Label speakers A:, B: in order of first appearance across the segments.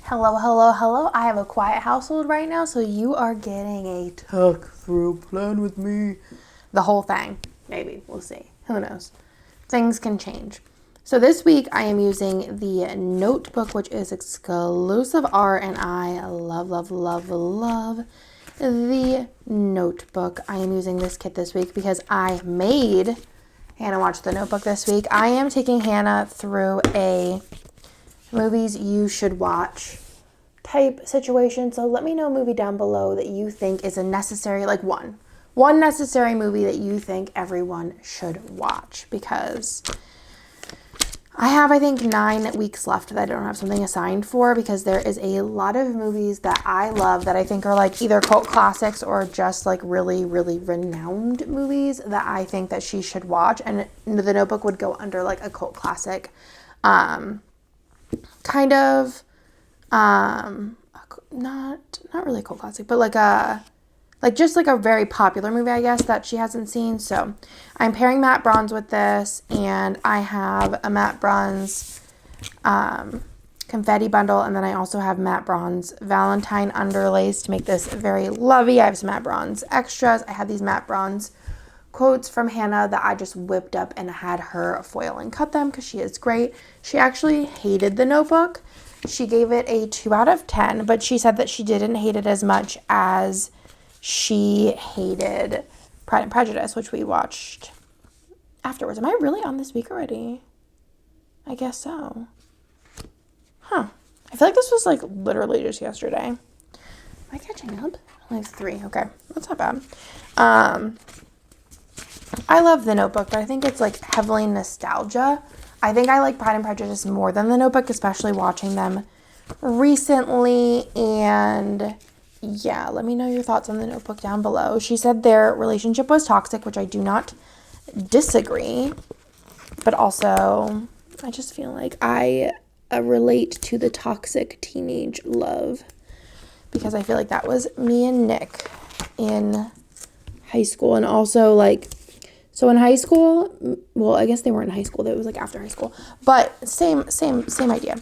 A: Hello, hello, hello. I have a quiet household right now, so you are getting a tuck through plan with me. The whole thing. Maybe. We'll see. Who knows? Things can change. So this week I am using the notebook, which is exclusive art, and I love, love, love, love the notebook. I am using this kit this week because I made Hannah watch the notebook this week. I am taking Hannah through a movies you should watch type situation. So let me know a movie down below that you think is a necessary, like one necessary movie that you think everyone should watch, because I have, I think, 9 weeks left that I don't have something assigned for, because there is a lot of movies that I love that I think are like either cult classics or just like really, really renowned movies that I think that she should watch. And The Notebook would go under like a cult classic, kind of, not really a cult classic, but just like a very popular movie, I guess, that she hasn't seen. So I'm pairing Matt Bronze with this, and I have a Matt Bronze confetti bundle, and then I also have Matt Bronze Valentine underlays to make this very lovey. I have some Matt Bronze extras. I have these Matt Bronze quotes from Hannah that I just whipped up and had her foil and cut them because she is great. She actually hated The Notebook. She gave it a 2 out of 10, but she said that she didn't hate it as much as she hated Pride and Prejudice, which we watched afterwards. Am I really on this week already? I guess so. Huh. I feel like this was like literally just yesterday. Am I catching up? I have 3. Okay. That's not bad. I love The Notebook, but I think it's like heavily nostalgia. I think I like Pride and Prejudice more than The Notebook, especially watching them recently. And yeah, let me know your thoughts on The Notebook down below. She said their relationship was toxic, which I do not disagree. But also, I just feel like I relate to the toxic teenage love, because I feel like that was me and Nick in high school. And also, like, so in high school, well, I guess they weren't in high school. It was like after high school. But same idea.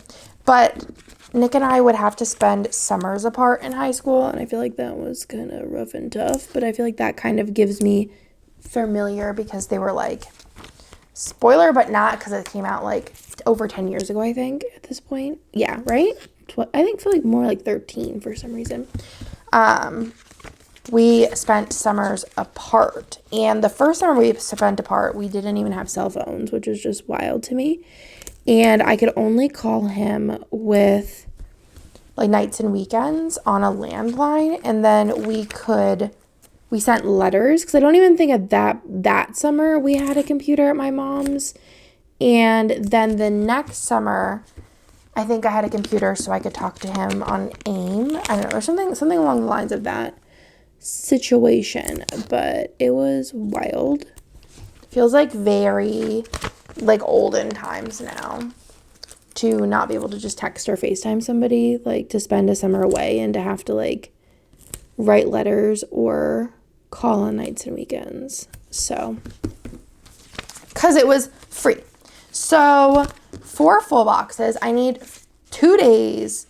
A: But Nick and I would have to spend summers apart in high school, and I feel like that was kind of rough and tough. But I feel like that kind of gives me familiar, because they were like, spoiler, but not, because it came out like over 10 years ago, I think, at this point. Yeah, right? I think for like more like 13 for some reason. We spent summers apart, and the first summer we spent apart, we didn't even have cell phones, which is just wild to me. And I could only call him with like nights and weekends on a landline, and then we sent letters, because I don't even think at that summer we had a computer at my mom's. And then the next summer, I think I had a computer so I could talk to him on AIM. I don't know, or something along the lines of that situation. But it was wild. Feels like very like olden times now to not be able to just text or FaceTime somebody, like to spend a summer away and to have to like write letters or call on nights and weekends. So, because it was free. So 4 full boxes, I need 2 days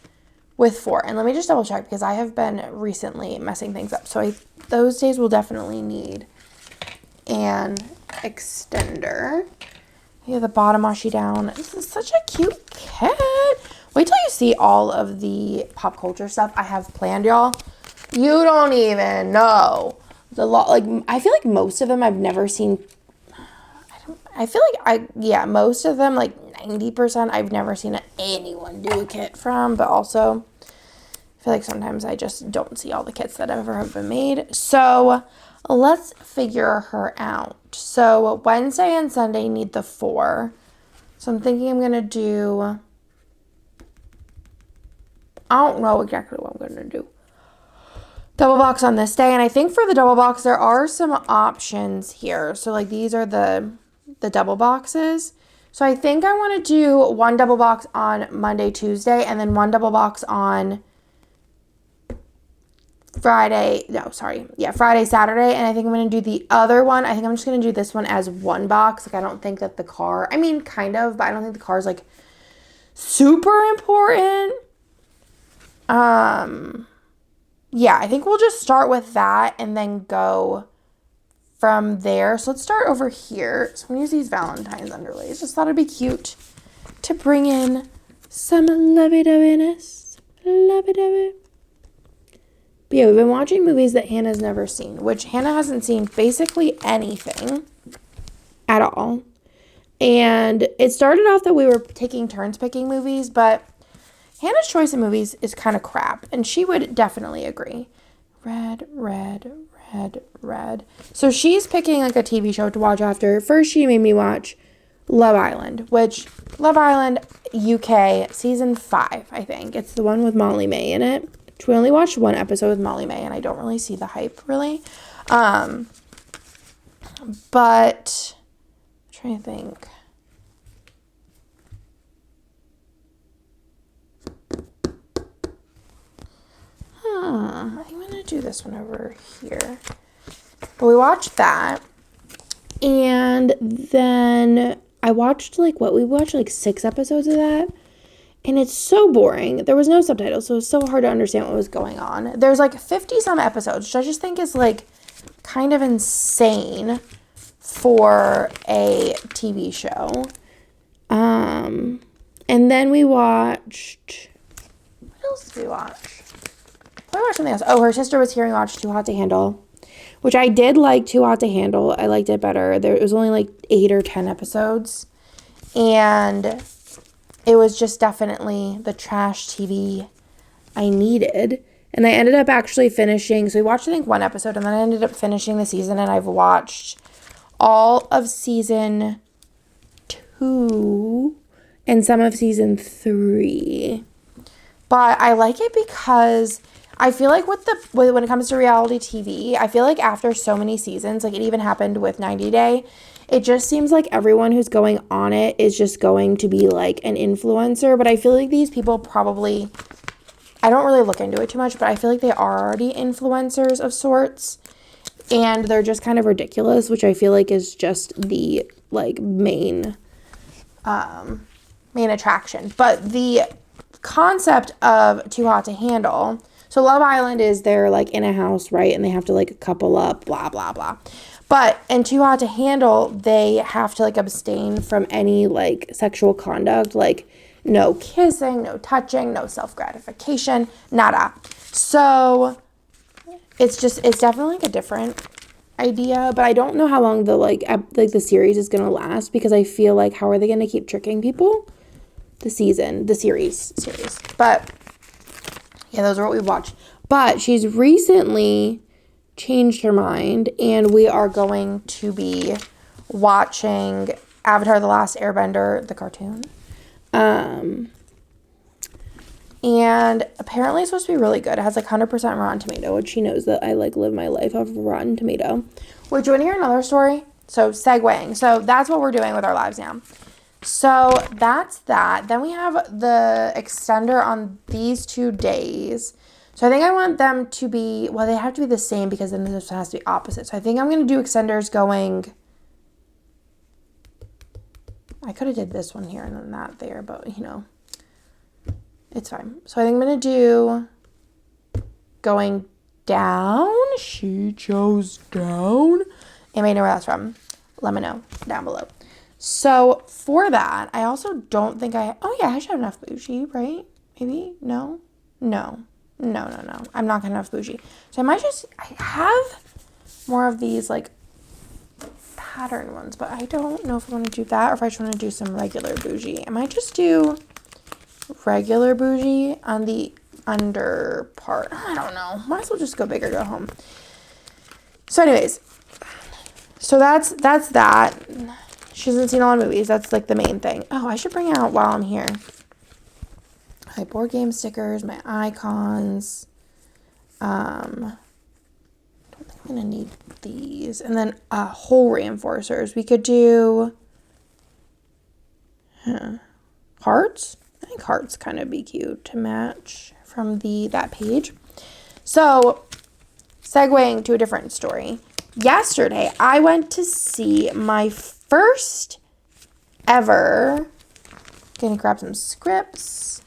A: with 4. And let me just double check, because I have been recently messing things up. So those days will definitely need an extender. Yeah, the bottom washi down. This is such a cute kit. Wait till you see all of the pop culture stuff I have planned, y'all. You don't even know. Like, I feel like most of them I've never seen. Most of them, like 90%, I've never seen anyone do a kit from. But also, I feel like sometimes I just don't see all the kits that ever have been made. So let's figure her out. So Wednesday and Sunday need the 4. So I'm thinking I'm going to do, I don't know exactly what I'm going to do. Double box on this day. And I think for the double box, there are some options here. So like these are the double boxes. So I think I want to do 1 double box on Monday, Tuesday, and then 1 double box on Friday, Saturday, and I think I'm going to do the other one. I think I'm just going to do this one as 1 box. Like, I don't think that the car, I mean, kind of, but I don't think the car is, like, super important. Yeah, I think we'll just start with that and then go from there. So let's start over here. So I'm going to use these Valentine's underlays. Just thought it'd be cute to bring in some lovey-doveyness. Lovey-dovey. But yeah, we've been watching movies that Hannah's never seen, which Hannah hasn't seen basically anything at all. And it started off that we were taking turns picking movies, but Hannah's choice of movies is kind of crap, and she would definitely agree. Red, red, red, red. So she's picking like a TV show to watch after. First, she made me watch Love Island, which Love Island UK season 5, I think. It's the one with Molly May in it. Which we only watched one episode with Molly May, and I don't really see the hype really. But I'm trying to think. I'm going to do this one over here. But we watched that. And then I watched like 6 episodes of that. And it's so boring. There was no subtitles, so it's so hard to understand what was going on. There's like 50 some episodes, which I just think is like kind of insane for a TV show. And then we watched, what else did we watch? I watched something else. Oh, her sister was here and watched Too Hot to Handle, which I did like Too Hot to Handle. I liked it better. It was only like 8 or 10 episodes. And it was just definitely the trash TV I needed. And I ended up actually finishing. So we watched, I think, 1 episode. And then I ended up finishing the season. And I've watched all of season 2 and some of season 3. But I like it because I feel like when it comes to reality TV, I feel like after so many seasons, like it even happened with 90 Day, it just seems like everyone who's going on it is just going to be like an influencer. But I feel like these people probably, I don't really look into it too much, but I feel like they are already influencers of sorts. And they're just kind of ridiculous, which I feel like is just the like main attraction. But the concept of Too Hot to Handle, so Love Island is they're like in a house, right? And they have to like couple up, blah, blah, blah. But in Too Hot to Handle, they have to like abstain from any like sexual conduct, like no kissing, no touching, no self-gratification, nada. So it's definitely like a different idea, but I don't know how long the series is going to last, because I feel like how are they going to keep tricking people? The series. But yeah, those are what we watched. But she's recently changed her mind, and we are going to be watching Avatar: The Last Airbender, the cartoon. And apparently it's supposed to be really good. It has like 100% Rotten Tomato, which she knows that I like live my life off of Rotten Tomato. Which, you want to hear another story? So segueing. So that's what we're doing with our lives now. So that's that. Then we have the extender on these 2 days. So I think I want them to be, well, they have to be the same because then this has to be opposite. So I think I'm going to do extenders going, I could have did this one here and then that there, but you know, it's fine. So I think I'm going to do going down. She chose down. Anybody know where that's from? Let me know down below. So for that, I also don't think oh yeah, I should have enough bougie, right? Maybe? No. I'm not gonna have enough bougie. So I have more of these like pattern ones, but I don't know if I want to do that or if I just want to do some regular bougie. I might just do regular bougie on the under part. I don't know. Might as well just go big or go home. So anyways, so that's that. She hasn't seen a lot of movies. That's like the main thing. Oh, I should bring out while I'm here my board game stickers, my icons. Don't think I'm gonna need these. And then hole reinforcers. We could do hearts. I think hearts kind of be cute to match from that page. So segueing to a different story. Yesterday, I went to see my first ever, gonna grab some scripts.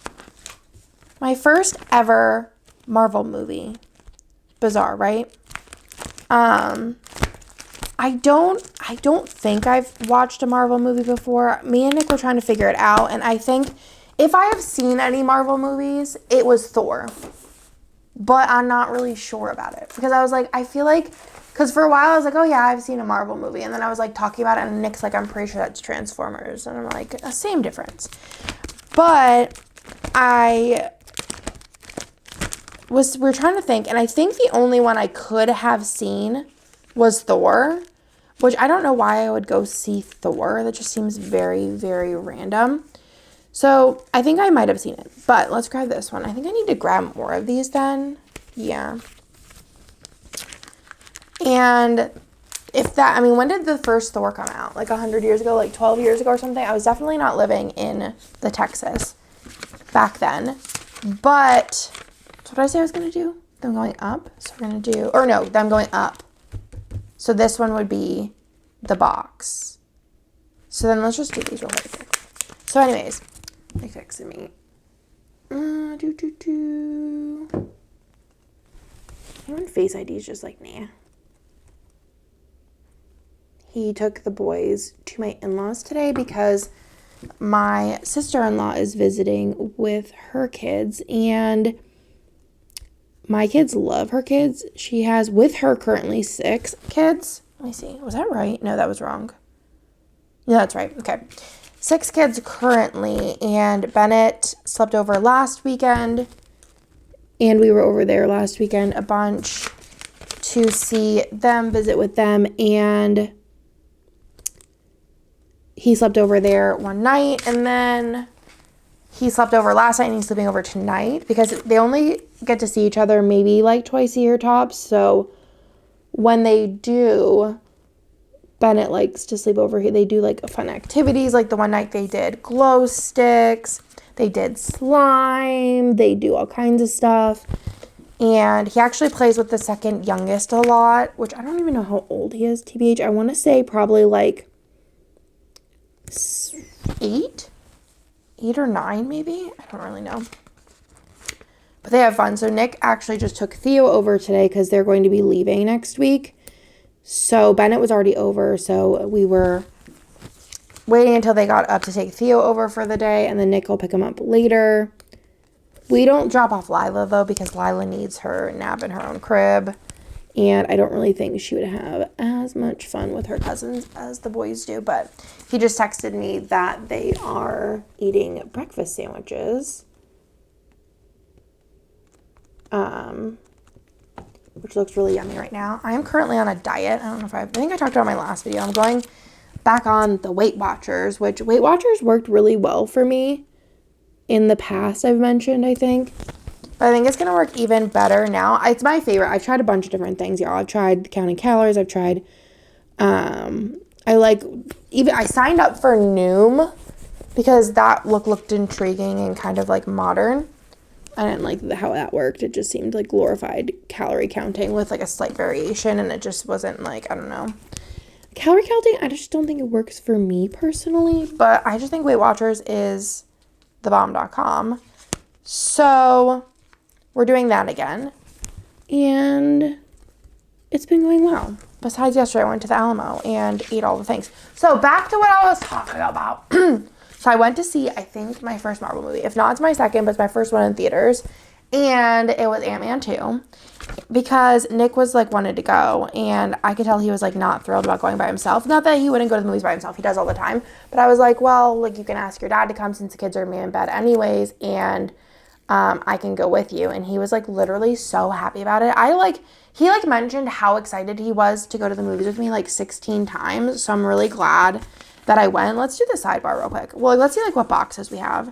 A: My first ever Marvel movie. Bizarre, right? I don't think I've watched a Marvel movie before. Me and Nick were trying to figure it out, and I think if I have seen any Marvel movies, it was Thor. But I'm not really sure about it. Because I was like, I feel like, because for a while I was like, oh yeah, I've seen a Marvel movie. And then I was like talking about it, and Nick's like, I'm pretty sure that's Transformers. And I'm like, same difference. But we're trying to think, and I think the only one I could have seen was Thor, which I don't know why I would go see Thor. That just seems very, very random. So I think I might have seen it, but let's grab this one. I think I need to grab more of these then. Yeah. And when did the first Thor come out? Like 100 years ago, like 12 years ago or something? I was definitely not living in the Texas back then. But, so what did I say I was going to do? I'm going up. So we're going to do, or no, I'm going up. So this one would be the box. So then let's just do these real quick. So anyways, they texted me. Anyone Face ID is just like, nah. He took the boys to my in-laws today because my sister-in-law is visiting with her kids, and my kids love her kids. She has with her currently 6 kids. Let me see. Was that right? No, that was wrong. Yeah, that's right. Okay. 6 kids currently, and Bennett slept over last weekend, and we were over there last weekend a bunch to see them, visit with them, and he slept over there one night, and then he slept over last night, and he's sleeping over tonight because they only get to see each other maybe like twice a year tops. So when they do, Bennett likes to sleep over here. They do like fun activities. Like the one night they did glow sticks, they did slime, they do all kinds of stuff. And he actually plays with the second youngest a lot, which I don't even know how old he is, TBH. I want to say probably like 8 or 9 maybe. I don't really know. But they have fun. So Nick actually just took Theo over today because they're going to be leaving next week. So Bennett was already over. So we were waiting until they got up to take Theo over for the day. And then Nick will pick him up later. We don't drop off Lila though because Lila needs her nap in her own crib. And I don't really think she would have as much fun with her cousins as the boys do. But he just texted me that they are eating breakfast sandwiches. Which looks really yummy right now. I am currently on a diet. I don't know if I think I talked about it in my last video. I'm going back on the Weight Watchers, which Weight Watchers worked really well for me in the past, I've mentioned, I think. But I think it's going to work even better now. It's my favorite. I've tried a bunch of different things, y'all. I've tried counting calories. I've tried, I signed up for Noom because that looked intriguing and kind of like modern. I didn't like how that worked. It just seemed like glorified calorie counting with like a slight variation, and it just wasn't like, I don't know. Calorie counting, I just don't think it works for me personally, but I just think Weight Watchers is thebomb.com. So we're doing that again, and it's been going well. Besides yesterday, I went to the Alamo and ate all the things. So back to what I was talking about. So I went to see, I think, my first Marvel movie. If not, it's my second, but it's my first one in theaters. And it was Ant-Man 2. Because Nick was, like, wanted to go. And I could tell he was, like, not thrilled about going by himself. Not that he wouldn't go to the movies by himself. He does all the time. But I was like, well, like, you can ask your dad to come since the kids are going to be in bed anyways. And I can go with you. And he was, like, literally so happy about it. He mentioned how excited he was to go to the movies with me, like, 16 times. So I'm really glad that I went. Let's do the sidebar real quick. Well, let's see like what boxes we have.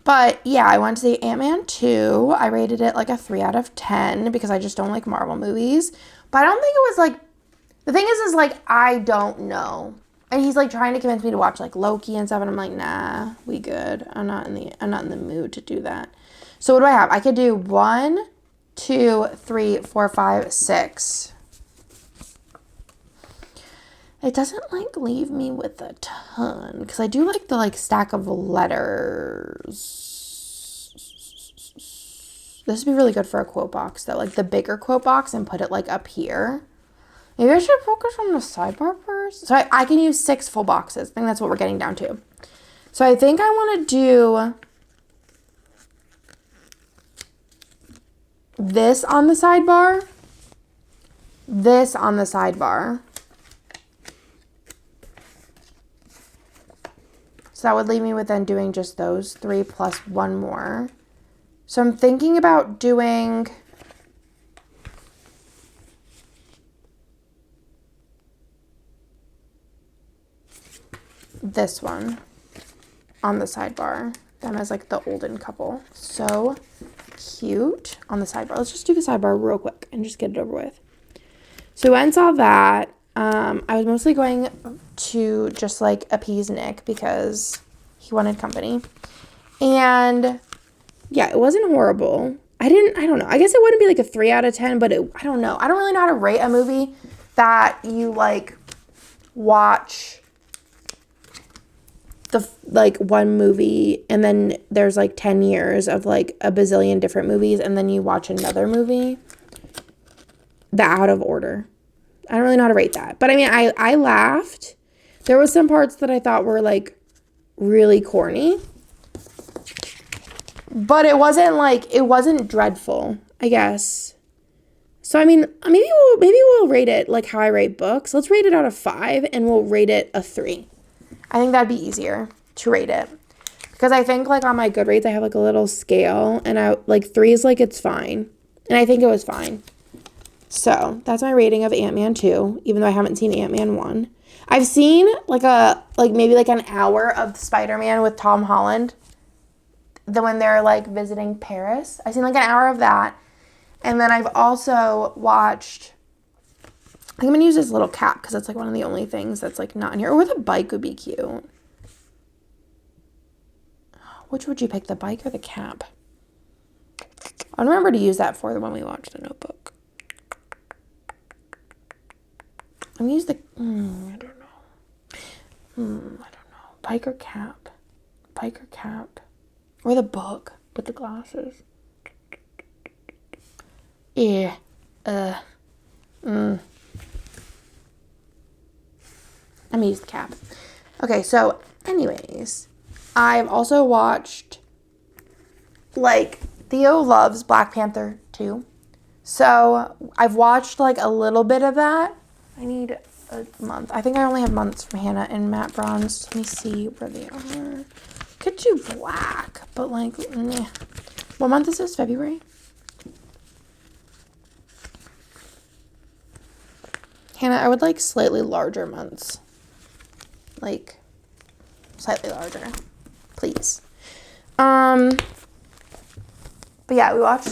A: But yeah, I went to see Ant-Man 2. I rated it like a 3 out of 10 because I just don't like Marvel movies. But I don't think it was like, the thing is like, I don't know. And he's like trying to convince me to watch like Loki and stuff. And I'm like, nah, we good. I'm not in the mood to do that. So what do I have? I could do 1, 2, 3, 4, 5, 6. It doesn't, like, leave me with a ton. Because I do like the, like, stack of letters. This would be really good for a quote box, though. Like the bigger quote box and put it like up here. Maybe I should focus on the sidebar first. So I can use 6 full boxes. I think that's what we're getting down to. So I think I want to do this on the sidebar. This on the sidebar. So that would leave me with then doing just those 3 plus 1 more. So I'm thinking about doing this one on the sidebar. Them as like the olden couple. So cute on the sidebar. Let's just do the sidebar real quick and just get it over with. So once all that, I was mostly going to just like appease Nick because he wanted company. And yeah, it wasn't horrible. I don't know. I guess it wouldn't be like a 3 out of 10, but I don't know. I don't really know how to rate a movie that you like watch the like one movie and then there's like 10 years of like a bazillion different movies and then you watch another movie that out of order. I don't really know how to rate that. But I mean, I laughed. There was some parts that I thought were like really corny. But it wasn't dreadful, I guess. So I mean, maybe we'll rate it like how I rate books. Let's rate it out of 5 and we'll rate it a 3. I think that'd be easier to rate it. Because I think like on my Goodreads I have like a little scale and I like 3 is like it's fine. And I think it was fine. So that's my rating of Ant-Man 2, even though I haven't seen Ant-Man 1. I've seen maybe an hour of Spider-Man with Tom Holland. When they're like visiting Paris. I've seen like an hour of that. And then I've also watched, I'm going to use this little cap because that's like one of the only things that's like not in here. Or the bike would be cute. Which would you pick, the bike or the cap? I remember to use that for the one we watched, The Notebook. I'm going to use the, I don't know. Bike or cap? Bike or cap? Or the book with the glasses. Yeah. I'm going to use the cap. Okay, so anyways, I've also watched, like, Theo loves Black Panther 2. So I've watched, like, a little bit of that. I need a month. I think I only have months from Hannah and Matt Bronze. Let me see where they are. Could do black, but like, meh. What month is this? February? Hannah, I would like slightly larger months. Like, slightly larger. Please. But yeah, we watched,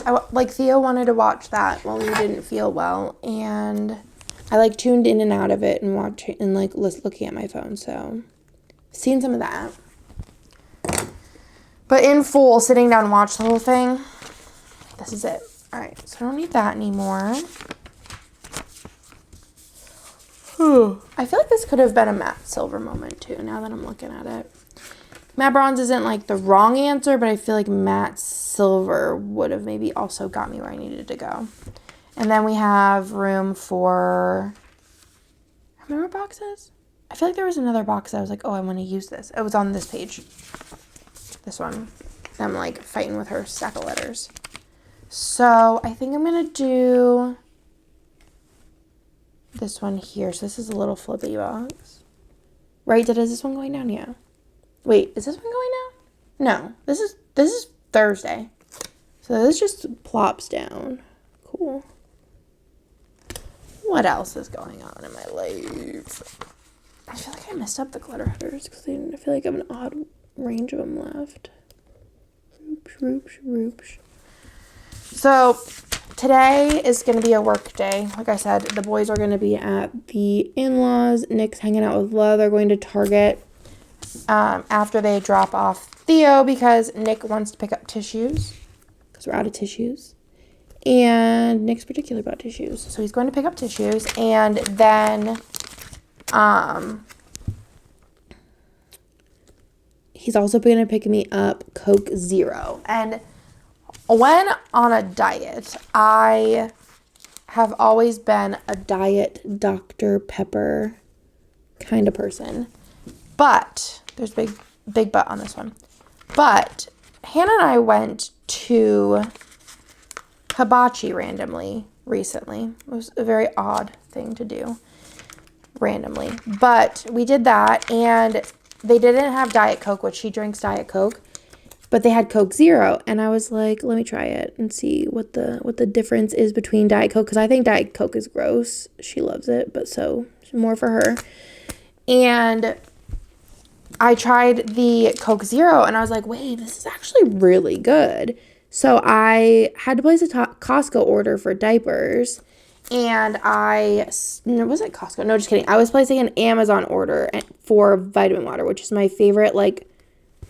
A: Theo wanted to watch that while we didn't feel well, and I like tuned in and out of it and watching and like looking at my phone, so seen some of that. But in full, sitting down and watch the whole thing, this is it. All right, so I don't need that anymore. I feel like this could have been a Matt Silver moment, too, now that I'm looking at it. Matt Bronze isn't, like, the wrong answer, but I feel like Matt Silver would have maybe also got me where I needed to go. And then we have room for, how many more boxes? I feel like there was another box that I was like, oh, I want to use this. It was on this page. This one. I'm like fighting with her stack of letters. So I think I'm going to do this one here. So this is a little flippy box. Right? Is this one going down? Yeah. Wait, is this one going down? No. This is Thursday. So this just plops down. Cool. What else is going on in my life? I feel like I messed up the clutter headers because I feel like I have an odd range of them left. Roops. So today is going to be a work day. Like I said, the boys are going to be at the in-laws. Nick's hanging out with Lo. They're going to Target after they drop off Theo because Nick wants to pick up tissues because we're out of tissues. And Nick's particular about tissues. So he's going to pick up tissues and then he's also going to pick me up Coke Zero. And when on a diet, I have always been a diet Dr. Pepper kind of person. But, there's big but on this one. But, Hannah and I went to Hibachi randomly recently. It was a very odd thing to do randomly. But we did that, and they didn't have Diet Coke, which she drinks Diet Coke. But they had Coke Zero, and I was like, let me try it and see what the difference is between Diet Coke, because I think Diet Coke is gross. She loves it, but so more for her. And I tried the Coke Zero, and I was like, wait, this is actually really good. So I had to place a Costco order for diapers, and was it Costco? No, just kidding. I was placing an Amazon order for vitamin water, which is my favorite, like,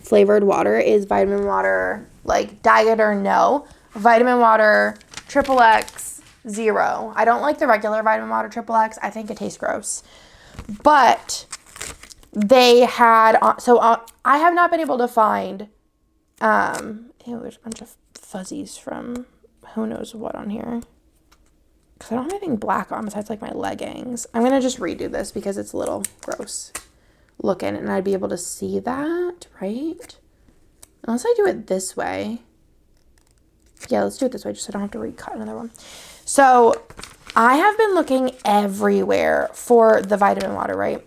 A: flavored water is vitamin water, like diet or no. Vitamin water, XXX Zero. I don't like the regular vitamin water XXX. I think it tastes gross. But they had, I have not been able to find, there's a bunch of fuzzies from who knows what on here. Because I don't have anything black on besides like my leggings. I'm going to just redo this because it's a little gross looking, and I'd be able to see that, right? Unless I do it this way. Yeah, let's do it this way just so I don't have to recut another one. So I have been looking everywhere for the vitamin water, right?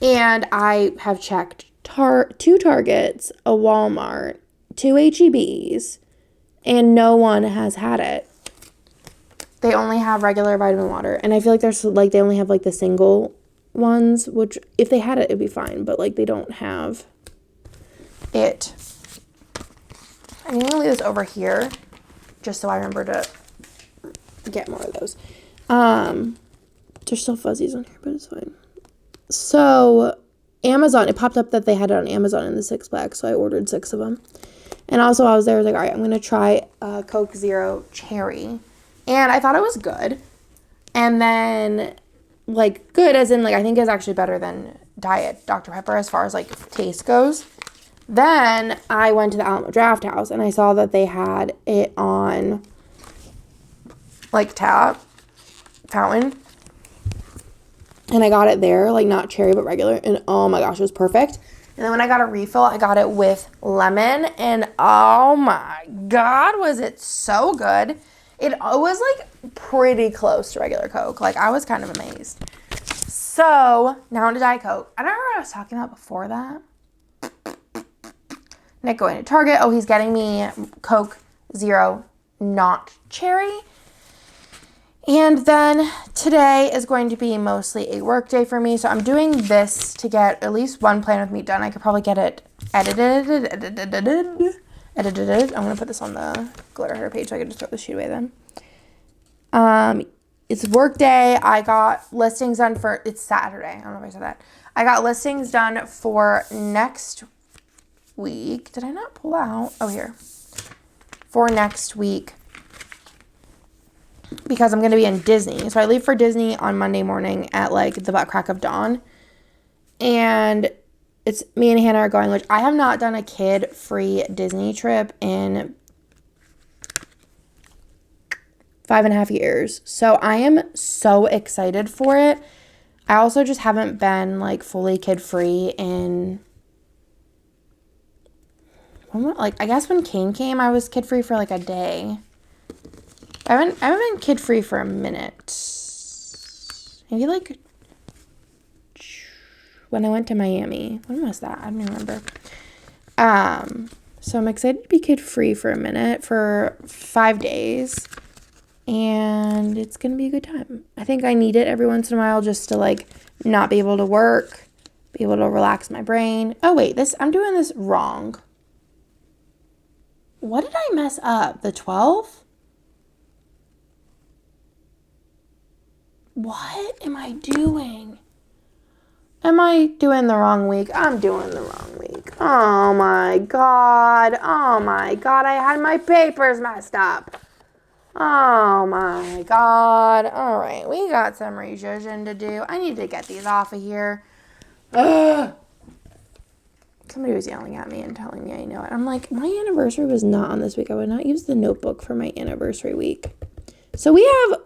A: And I have checked 2 Targets, a Walmart, 2 H-E-B's, and no one has had it. They only have regular vitamin water, and I feel like they only have like the single ones, which if they had it, it'd be fine, but like they don't have it. I'm gonna leave this over here just so I remember to get more of those. There's still fuzzies on here, but it's fine. So Amazon, it popped up that they had it on Amazon in the 6-pack, so I ordered 6 of them. And also I was there, I was like, all right, I'm gonna try Coke Zero Cherry, and I thought it was good. And then, like, good as in, like, I think it's actually better than Diet Dr. Pepper as far as, like, taste goes. Then I went to the Alamo Draft House, and I saw that they had it on, like, tap, fountain. And I got it there, like, not cherry, but regular. And, oh, my gosh, it was perfect. And then when I got a refill, I got it with lemon. And, oh, my God, was it so good. It was, like, pretty close to regular Coke. Like, I was kind of amazed. So, now on to Diet Coke. I don't remember what I was talking about before that. Nick going to Target. Oh, he's getting me Coke Zero, not cherry. And then today is going to be mostly a work day for me. So I'm doing this to get at least one plan with me done. I could probably get it edited. I'm going to put this on the glitter hair page so I can just throw the sheet away then. It's work day. I got listings done for, it's Saturday. I don't know if I said that. I got listings done for next week. Did I not pull out? Oh, here. For next week. Because I'm going to be in Disney. So I leave for Disney on Monday morning at like the butt crack of dawn. And it's me and Hannah are going, which I have not done a kid-free Disney trip in 5.5 years. So I am so excited for it. I also just haven't been like fully kid-free in, like, I guess when Kane came, I was kid-free for like a day. I haven't been kid-free for a minute. Maybe like when I went to Miami. When was that? I don't even remember. So I'm excited to be kid-free for a minute, for 5 days. And it's going to be a good time. I think I need it every once in a while just to like not be able to work, be able to relax my brain. Oh wait, I'm doing this wrong. What did I mess up? The 12? What am I doing? Am I doing the wrong week? I'm doing the wrong week. Oh my God. Oh my God. I had my papers messed up. Oh my God. All right. We got some revision to do. I need to get these off of here. Ugh. Somebody was yelling at me and telling me I know it. I'm like, my anniversary was not on this week. I would not use the notebook for my anniversary week. So we have,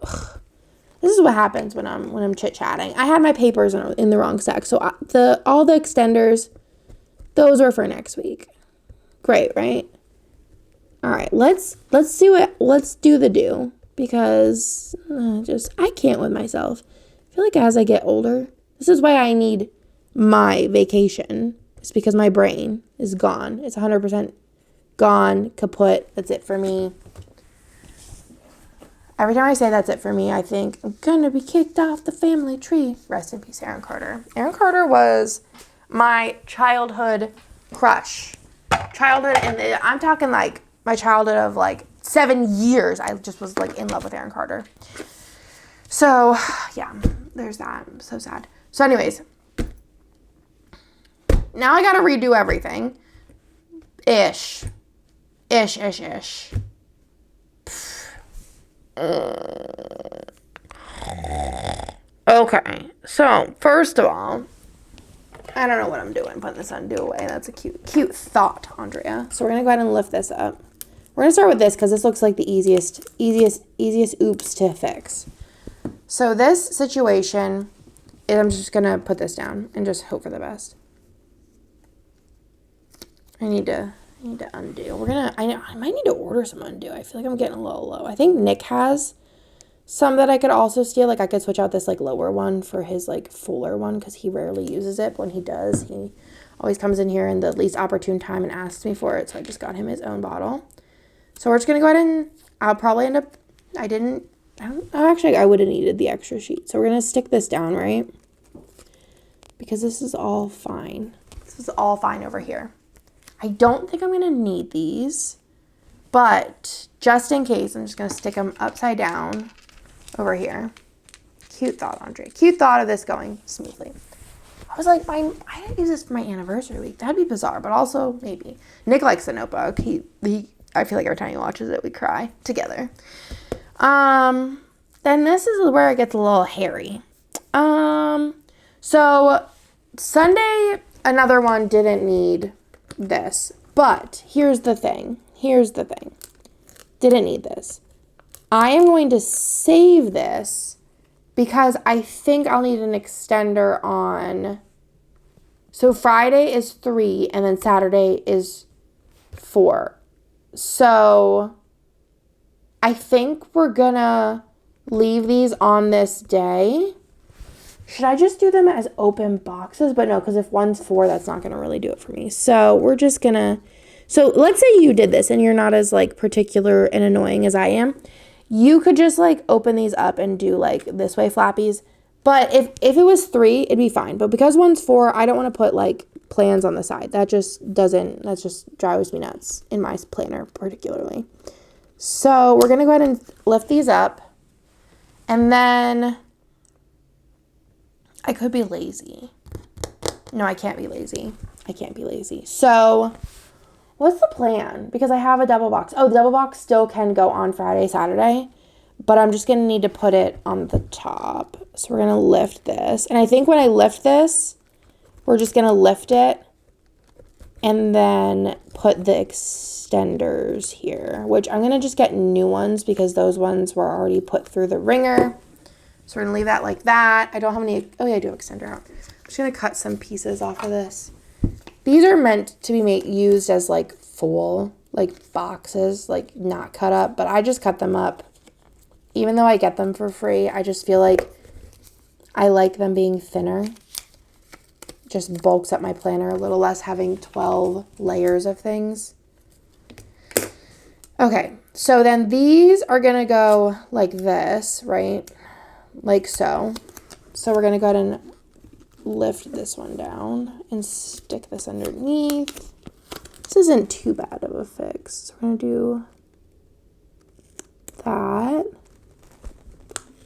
A: this is what happens when I'm chit-chatting. I had my papers in the wrong stack. So all the extenders, those are for next week. Great, right? All right, let's do the do, because I can't with myself. I feel like as I get older, this is why I need my vacation. It's because my brain is gone. It's 100% gone, kaput. That's it for me. Every time I say that's it for me, I think I'm gonna be kicked off the family tree. Rest in peace, Aaron Carter. Aaron Carter was my childhood crush. Childhood, and I'm talking like my childhood of like 7 years. I just was like in love with Aaron Carter. So yeah, there's that. I'm so sad. So anyways, now I gotta redo everything. Ish. Okay, so first of all, I don't know what I'm doing, putting this on do away. That's a cute thought, Andrea. So we're gonna go ahead and lift this up. We're gonna start with this because this looks like the easiest oops to fix. So this situation is, I'm just gonna put this down and just hope for the best. I need to undo. I might need to order some undo. I feel like I'm getting a little low. I think Nick has some that I could also steal. Like I could switch out this like lower one for his like fuller one, because he rarely uses it. But when he does, he always comes in here in the least opportune time and asks me for it. So I just got him his own bottle. So we're just gonna go ahead and I'll probably end up, I would have needed the extra sheet. So we're gonna stick this down, right? Because this is all fine. This is all fine over here. I don't think I'm going to need these, but just in case, I'm just going to stick them upside down over here. Cute thought, Andre. Cute thought of this going smoothly. I was like, I didn't use this for my anniversary week. That'd be bizarre, but also maybe. Nick likes the notebook. I feel like every time he watches it, we cry together. Then this is where it gets a little hairy. So Sunday, another one didn't need this, but here's the thing. Didn't need this. I am going to save this because I think I'll need an extender on, so Friday is 3 and then Saturday is 4. So I think we're gonna leave these on this day. Should I just do them as open boxes? But no, because if one's 4, that's not going to really do it for me. So we're just going to, so let's say you did this and you're not as like particular and annoying as I am. You could just like open these up and do like this way flappies. But if it was 3, it'd be fine. But because one's 4, I don't want to put like plans on the side. That just drives me nuts in my planner particularly. So we're going to go ahead and lift these up. And then I could be lazy. No, I can't be lazy. So what's the plan? Because I have a double box. Oh, the double box still can go on Friday, Saturday, but I'm just going to need to put it on the top. So we're going to lift this. And I think when I lift this, we're just going to lift it and then put the extenders here, which I'm going to just get new ones because those ones were already put through the ringer. So we're going to leave that like that. I don't have any, oh yeah, I do have extender out. I'm just going to cut some pieces off of this. These are meant to be used as like full, like boxes, like not cut up, but I just cut them up. Even though I get them for free, I just feel like I like them being thinner. Just bulks up my planner a little less, having 12 layers of things. Okay, so then these are going to go like this, right? Like so. So we're going to go ahead and lift this one down and stick this underneath. This isn't too bad of a fix. So we're going to do that.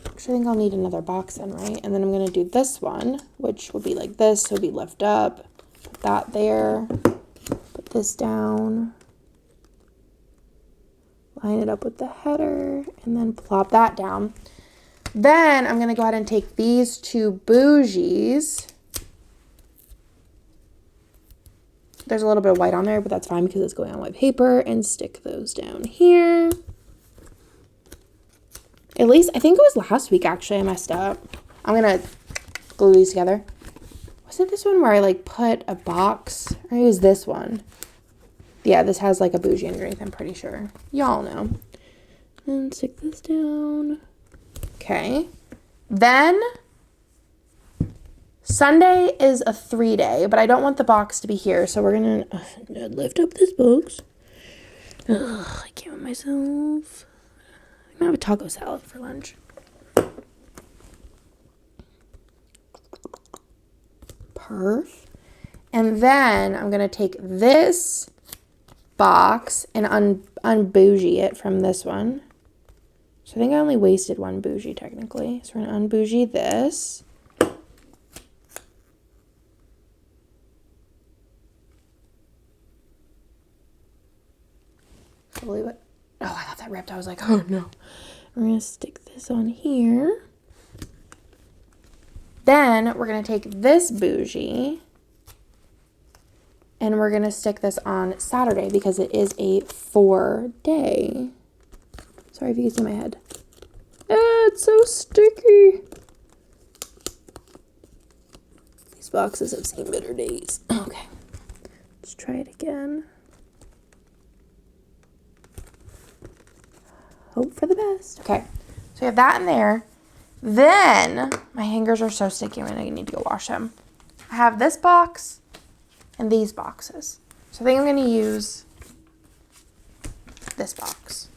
A: Actually, I think I'll need another box then, right? And then I'm going to do this one, which will be like this. So it'll be lift up, put that there, put this down, line it up with the header, and then plop that down. Then I'm going to go ahead and take these two bougies. There's a little bit of white on there, but that's fine because it's going on white paper. And stick those down here. At least, I think it was last week, actually, I messed up. I'm going to glue these together. Was it this one where I, like, put a box? Or it was this one. Yeah, this has, like, a bougie underneath, I'm pretty sure. Y'all know. And stick this down. Okay. Then, Sunday is a 3-day, but I don't want the box to be here, so we're going to lift up this box. Ugh, I can't with myself. I'm going to have a taco salad for lunch. Perf. And then I'm going to take this box and unbougie it from this one. So I think I only wasted one bougie technically. So we're going to unbougie this. Believe it. Oh, I thought that ripped. I was like, oh no. We're going to stick this on here. Then we're going to take this bougie and we're going to stick this on Saturday because it is a 4-day. Sorry if you can see my head. It's so sticky. These boxes have seen better days. Okay. Let's try it again. Hope for the best. Okay. So we have that in there. Then, my fingers are so sticky, I'm going to need to go wash them. I have this box and these boxes. So I think I'm going to use this box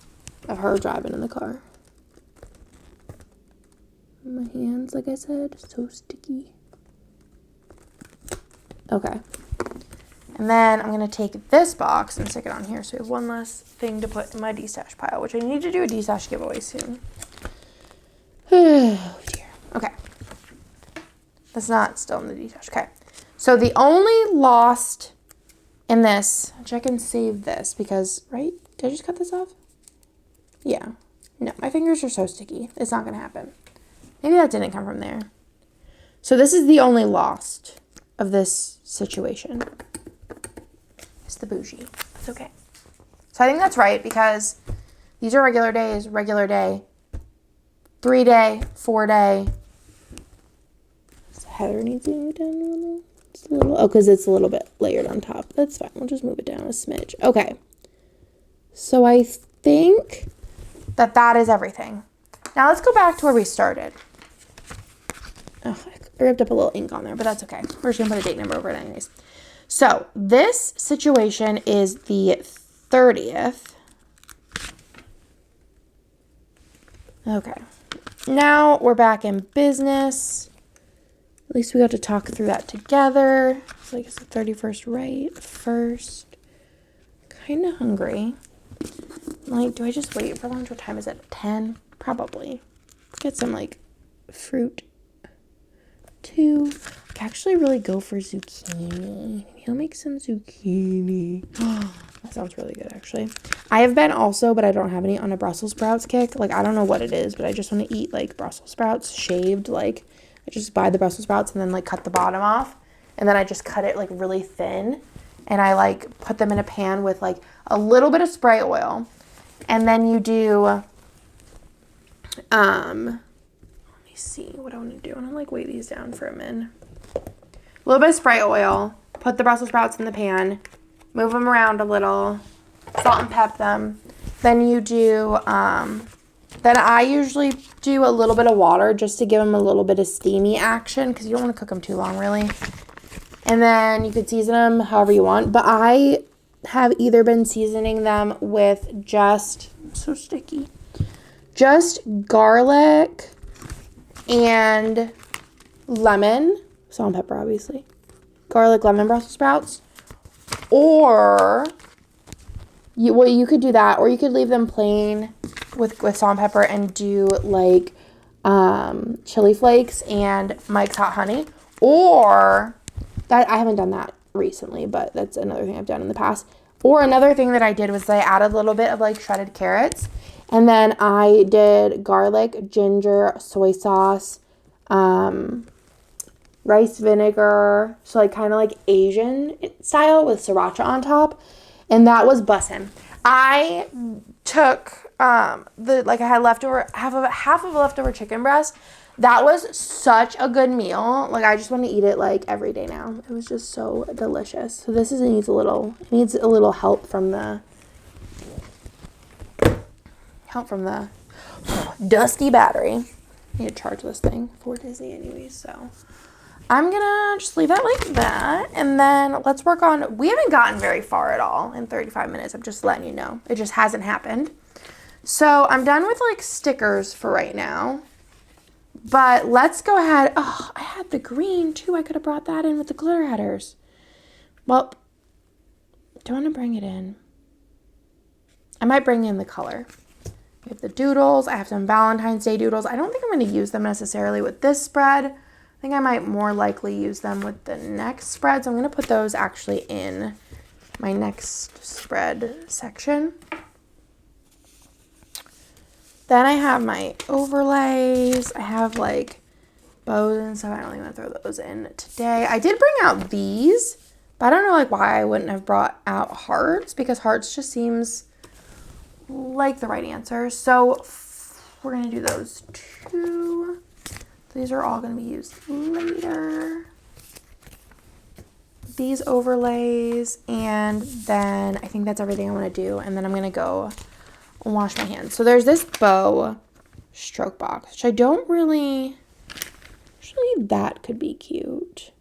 A: of her driving in the car. My hands, like I said, so sticky. Okay. And then I'm going to take this box and stick it on here. So we have one less thing to put in my D-stash pile, which I need to do a D-stash giveaway soon. Oh, dear. Okay. That's not still in the D-stash. Okay. So the only lost in this, which I can save this because, right? Did I just cut this off? Yeah. No, my fingers are so sticky. It's not going to happen. Maybe that didn't come from there. So this is the only lost of this situation. It's the bougie. It's okay. So I think that's right because these are regular days, regular day, 3-day, 4-day. So Heather needs to move down a little. It's a little. Oh, because it's a little bit layered on top. That's fine. We'll just move it down a smidge. Okay. So I think that is everything. Now let's go back to where we started. Oh, I ripped up a little ink on there, but that's okay. We're just going to put a date number over it anyways. So this situation is the 30th. Okay. Now we're back in business. At least we got to talk through that together. So I guess the 31st right first. Kind of hungry. Like, do I just wait for lunch? What time is it? 10? Probably. Get some, like, fruit. 2. I can actually really go for zucchini. Maybe I'll make some zucchini. That sounds really good, actually. I have been also, but I don't have any, on a Brussels sprouts kick. Like, I don't know what it is, but I just want to eat, like, Brussels sprouts shaved. Like, I just buy the Brussels sprouts and then, like, cut the bottom off. And then I just cut it, like, really thin. And I, like, put them in a pan with, like, a little bit of spray oil. And then you do, let me see what I want to do. I want to, like, weigh these down for a minute. A little bit of spray oil. Put the Brussels sprouts in the pan. Move them around a little. Salt and pep them. Then you do, then I usually do a little bit of water just to give them a little bit of steamy action because you don't want to cook them too long, really. And then you could season them however you want. But I have either been seasoning them with just, so sticky, just garlic and lemon. Salt and pepper, obviously. Garlic, lemon, Brussels sprouts. Or, you could do that. Or you could leave them plain with salt and pepper and do, like, chili flakes and Mike's Hot Honey. Or, that I haven't done that recently, but that's another thing I've done in the past. Or another thing that I did was I added a little bit of, like, shredded carrots. And then I did garlic, ginger, soy sauce, rice vinegar. So like kind of like Asian style with sriracha on top. And that was bussin'. I took I had leftover, half of a leftover chicken breast. That was such a good meal. Like I just want to eat it like every day now. It was just so delicious. So this needs a little help from the dusty battery. I need to charge this thing for Disney anyways, so I'm gonna just leave that like that, and then let's work on, we haven't gotten very far at all in 35 minutes. I'm just letting you know. It just hasn't happened. So I'm done with like stickers for right now, but let's go ahead. Oh, I had the green too. I could have brought that in with the glitter headers. Well, do I want to bring it in? I might bring in the color. We have the doodles. I have some Valentine's Day doodles. I don't think I'm going to use them necessarily with this spread. I think I might more likely use them with the next spread. So I'm going to put those actually in my next spread section. Then I have my overlays. I have like bows and stuff. I don't even want to throw those in today. I did bring out these, but I don't know like why I wouldn't have brought out hearts, because hearts just seems like the right answer. So we're going to do those two. These are all going to be used later. These overlays, and then I think that's everything I want to do. And then I'm going to go wash my hands. So there's this bow stroke box, which I don't really, actually that could be cute.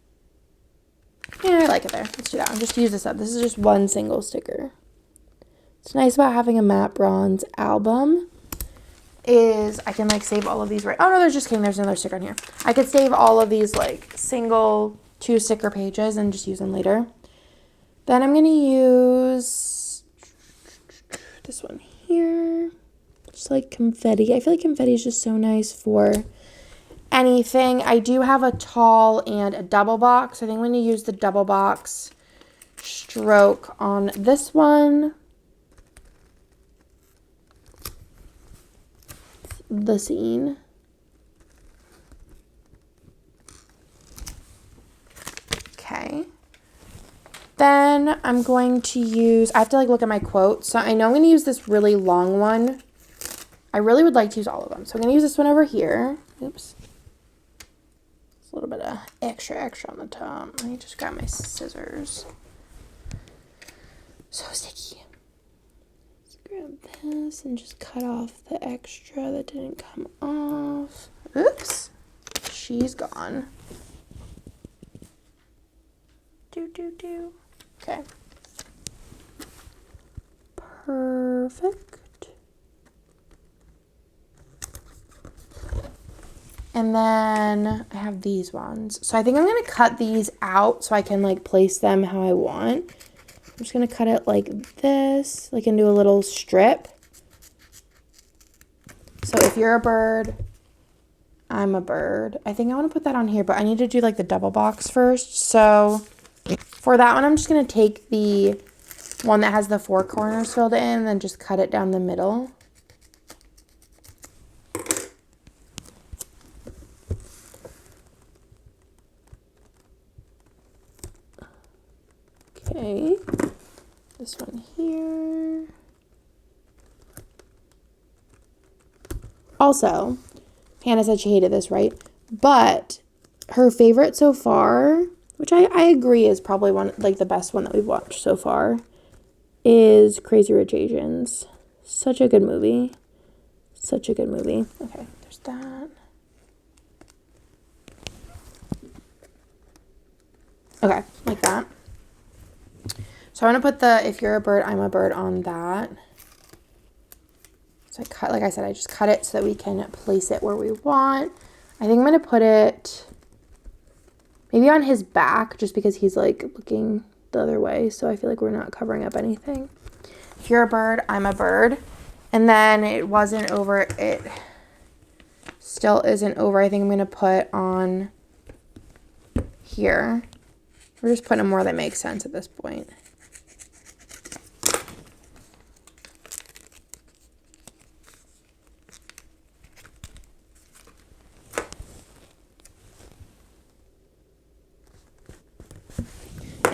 A: Yeah, I like it there. Let's do that. I'll just use this up. This is just one single sticker. What's nice about having a matte bronze album is I can like save all of these, right? Oh no, there's another sticker on here. I could save all of these like single 2 sticker pages and just use them later. Then I'm going to use this one here. Just like confetti. I feel like confetti is just so nice for anything. I do have a tall and a double box. I think I'm going to use the double box stroke on this one. The scene. Okay. Then I'm going to use, I have to like look at my quotes. So I know I'm going to use this really long one. I really would like to use all of them. So I'm going to use this one over here. Oops. It's a little bit of extra on the top. Let me just grab my scissors. So sticky. Grab this and just cut off the extra that didn't come off. Oops. She's gone. Okay. Perfect. And then I have these ones. So I think I'm going to cut these out so I can like place them how I want. I'm just going to cut it like this, like into a little strip. So if you're a bird, I'm a bird. I think I want to put that on here, but I need to do like the double box first. So for that one, I'm just going to take the one that has the 4 corners filled in and then just cut it down the middle. Okay, this one here. Also, Hannah said she hated this, right? But her favorite so far, which I agree is probably one, like the best one that we've watched so far, is Crazy Rich Asians. Such a good movie. Such a good movie. Okay, there's that. Okay, like that. So I'm going to put the If You're a Bird, I'm a Bird on that. So I cut, like I said, I just cut it so that we can place it where we want. I think I'm going to put it maybe on his back just because he's like looking the other way. So I feel like we're not covering up anything. If you're a bird, I'm a bird. And then it wasn't over. It still isn't over. I think I'm going to put on here. We're just putting them more that makes sense at this point.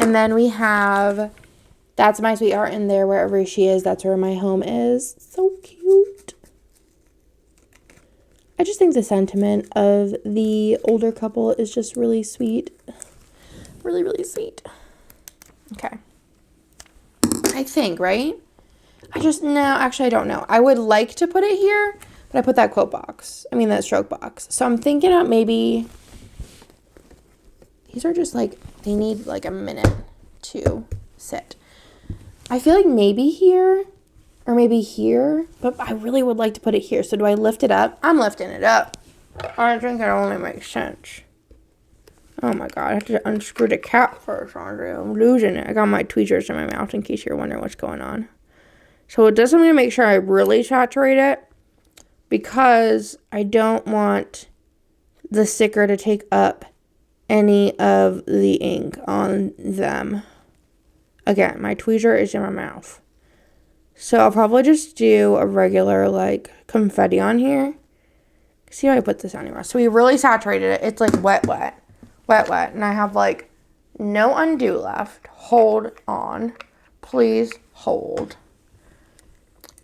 A: And then we have That's My Sweetheart in there. Wherever she is, that's where my home is. So cute. I just think the sentiment of the older couple is just really sweet. Really, really sweet. Okay. I think, right? No, actually, I don't know. I would like to put it here, but I put that quote box. I mean, that stroke box. So I'm thinking of maybe, these are just like, they need like a minute to sit. I feel like maybe here or maybe here, but I really would like to put it here. So do I lift it up? I'm lifting it up. I think it only makes sense. Oh my god, I have to unscrew the cap first, Andrea. I'm losing it. I got my tweezers in my mouth in case you're wondering what's going on. So it doesn't mean to make sure I really saturate it because I don't want the sticker to take up any of the ink on them. Again, my tweezer is in my mouth. So I'll probably just do a regular like confetti on here. See how I put this anywhere. So we really saturated it. It's like wet, wet. Wet, wet. And I have like no undo left. Hold on. Please hold.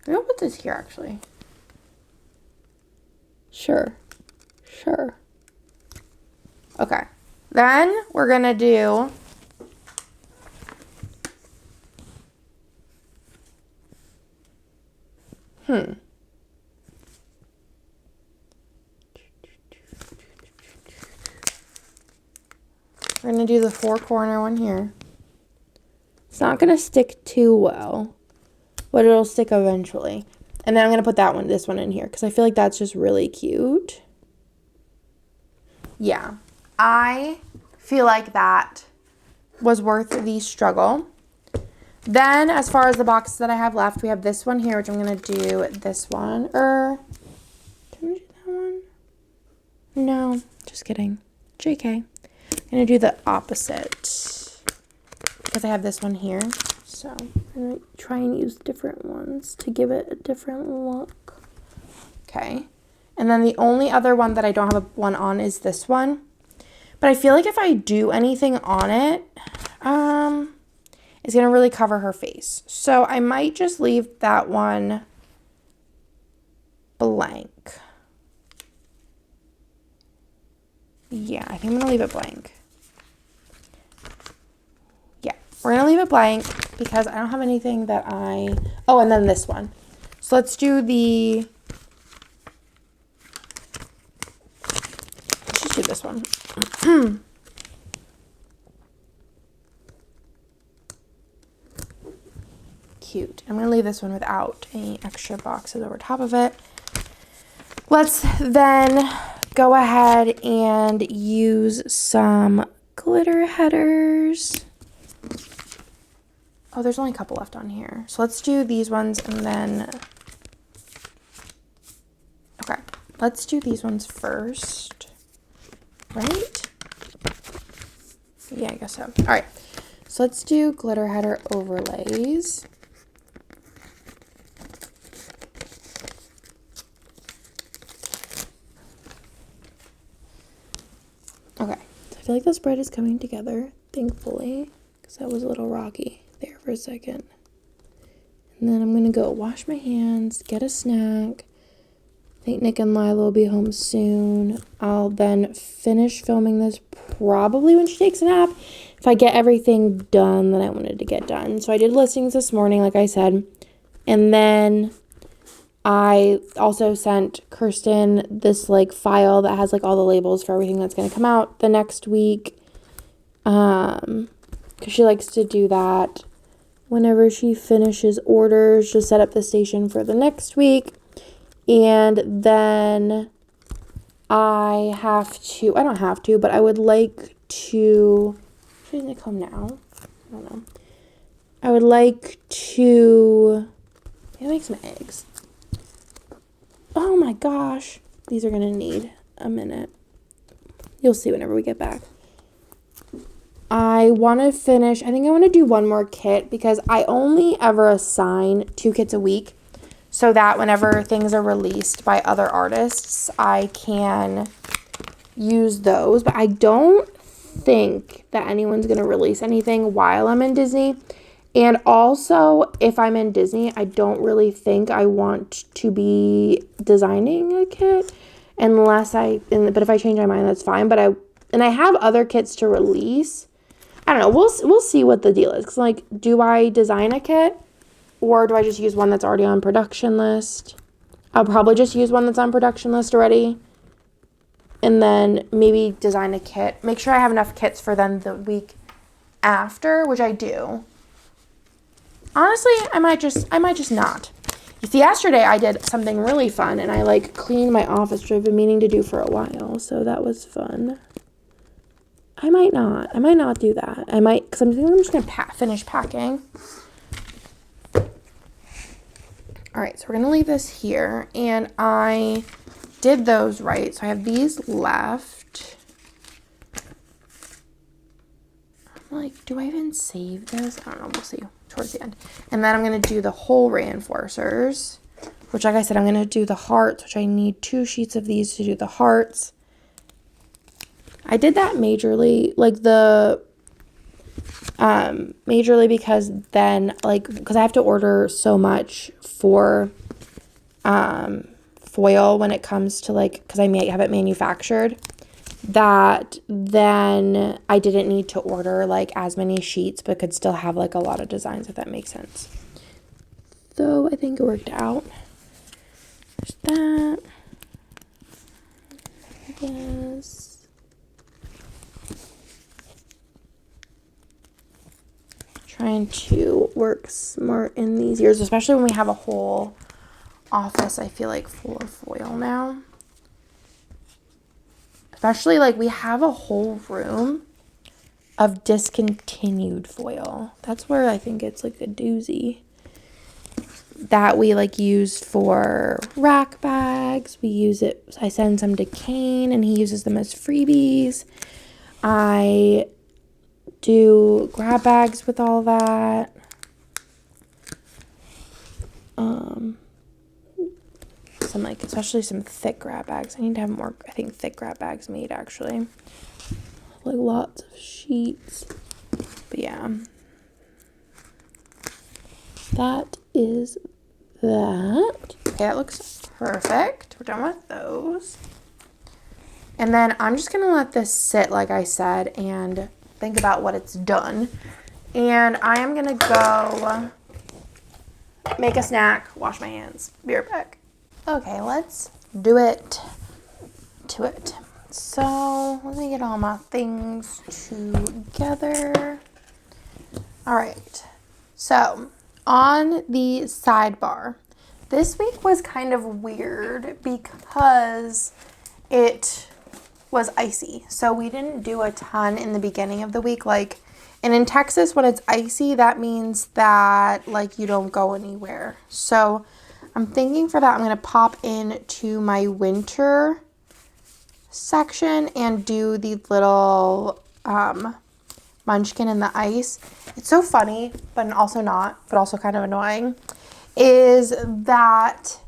A: Maybe I'll put this here actually. Sure. Okay. Then we're going to do We're going to do the 4-corner one here. It's not going to stick too well, but it'll stick eventually. And then I'm going to put this one in here because I feel like that's just really cute. Yeah, I feel like that was worth the struggle. Then as far as the boxes that I have left, we have this one here, which I'm going to do this one. Did I do that one? No, just kidding. JK. I'm going to do the opposite because I have this one here. So I'm going to try and use different ones to give it a different look. Okay. And then the only other one that I don't have a one on is this one. But I feel like if I do anything on it, it's going to really cover her face. So I might just leave that one blank. Yeah, I think I'm going to leave it blank. Yeah, we're going to leave it blank because I don't have anything that oh, and then this one. So let's do let's just do this one. Cute. I'm going to leave this one without any extra boxes over top of it. Let's then go ahead and use some glitter headers. Oh, there's only a couple left on here. So let's do these ones and then... Okay, let's do these ones first. Right? Yeah, I guess so. All right, so let's do glitter header overlays. Okay, so I feel like the spread is coming together, thankfully, because that was a little rocky there for a second. And then I'm going to go wash my hands, get a snack. I think Nick and Lila will be home soon. I'll then finish filming this probably when she takes a nap, if I get everything done that I wanted to get done. So I did listings this morning, like I said, and then I also sent Kirsten this like file that has like all the labels for everything that's going to come out the next week. Because she likes to do that whenever she finishes orders, just set up the station for the next week. And then I don't have to, but I would like to, should Nick come now? I don't know. I would like to, maybe make some eggs. Oh my gosh. These are going to need a minute. You'll see whenever we get back. I want to finish, I think I want to do one more kit because I only ever assign 2 kits a week so that whenever things are released by other artists, I can use those. But I don't think that anyone's going to release anything while I'm in Disney. And also, if I'm in Disney, I don't really think I want to be designing a kit unless but if I change my mind, that's fine. But I have other kits to release. I don't know. We'll see what the deal is. 'Cause like, do I design a kit or do I just use one that's already on production list? I'll probably just use one that's on production list already. And then maybe design a kit. Make sure I have enough kits for then the week after, which I do. Honestly, I might just not. You see, yesterday I did something really fun and I like cleaned my office, which I've been meaning to do for a while. So that was fun. I might not do that. I might, because I'm just going to finish packing. All right, so we're going to leave this here. And I did those right. So I have these left. I'm like, do I even save this? I don't know. We'll see towards the end. And then I'm going to do the whole reinforcers, which like I said, I'm going to do the hearts, which I need 2 sheets of these to do the hearts. I did that majorly, like majorly because then, like, because I have to order so much for foil when it comes to, like, because I may have it manufactured, that then I didn't need to order, like, as many sheets, but could still have, like, a lot of designs, if that makes sense. So I think it worked out. There's that. Yes. Trying to work smart in these years, especially when we have a whole office, I feel like, full of foil now. Especially, like, we have a whole room of discontinued foil. That's where I think it's, like, a doozy. That we, like, used for rack bags. We use it, I send some to Kane, and he uses them as freebies. I do grab bags with all that. Some, like, especially some thick grab bags. I need to have more, I think, thick grab bags made, actually. Like, lots of sheets. But yeah. That is that. Okay, that looks perfect. We're done with those. And then I'm just going to let this sit, like I said, and think about what it's done. And I am going to go make a snack, wash my hands. Be right back. Okay, let's do it to it. So let me get all my things together. All right. So on the sidebar, this week was kind of weird because it was icy. So we didn't do a ton in the beginning of the week. Like, and in Texas, when it's icy, that means that, like, you don't go anywhere. So I'm thinking for that, I'm going to pop into my winter section and do the little munchkin in the ice. It's so funny, but also not, but also kind of annoying, is that,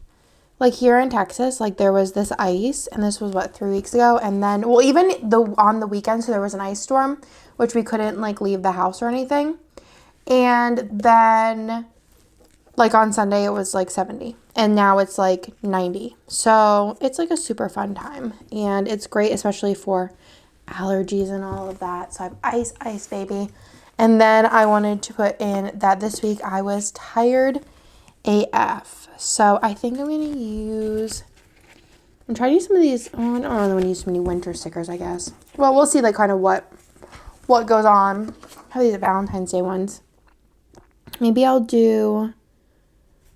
A: like, here in Texas, like, there was this ice, and this was, what, 3 weeks ago, and then, well, even on the weekend, so there was an ice storm, which we couldn't, like, leave the house or anything, and then, like, on Sunday, it was, like, 70, and now it's, like, 90, so it's, like, a super fun time, and it's great, especially for allergies and all of that. So I have ice, baby. And then I wanted to put in that this week I was tired AF. So I think I'm going to use, I'm trying to use some of these, I don't really want to use so many winter stickers, I guess. Well, we'll see, like, kind of what goes on. I have these Valentine's Day ones. Maybe I'll do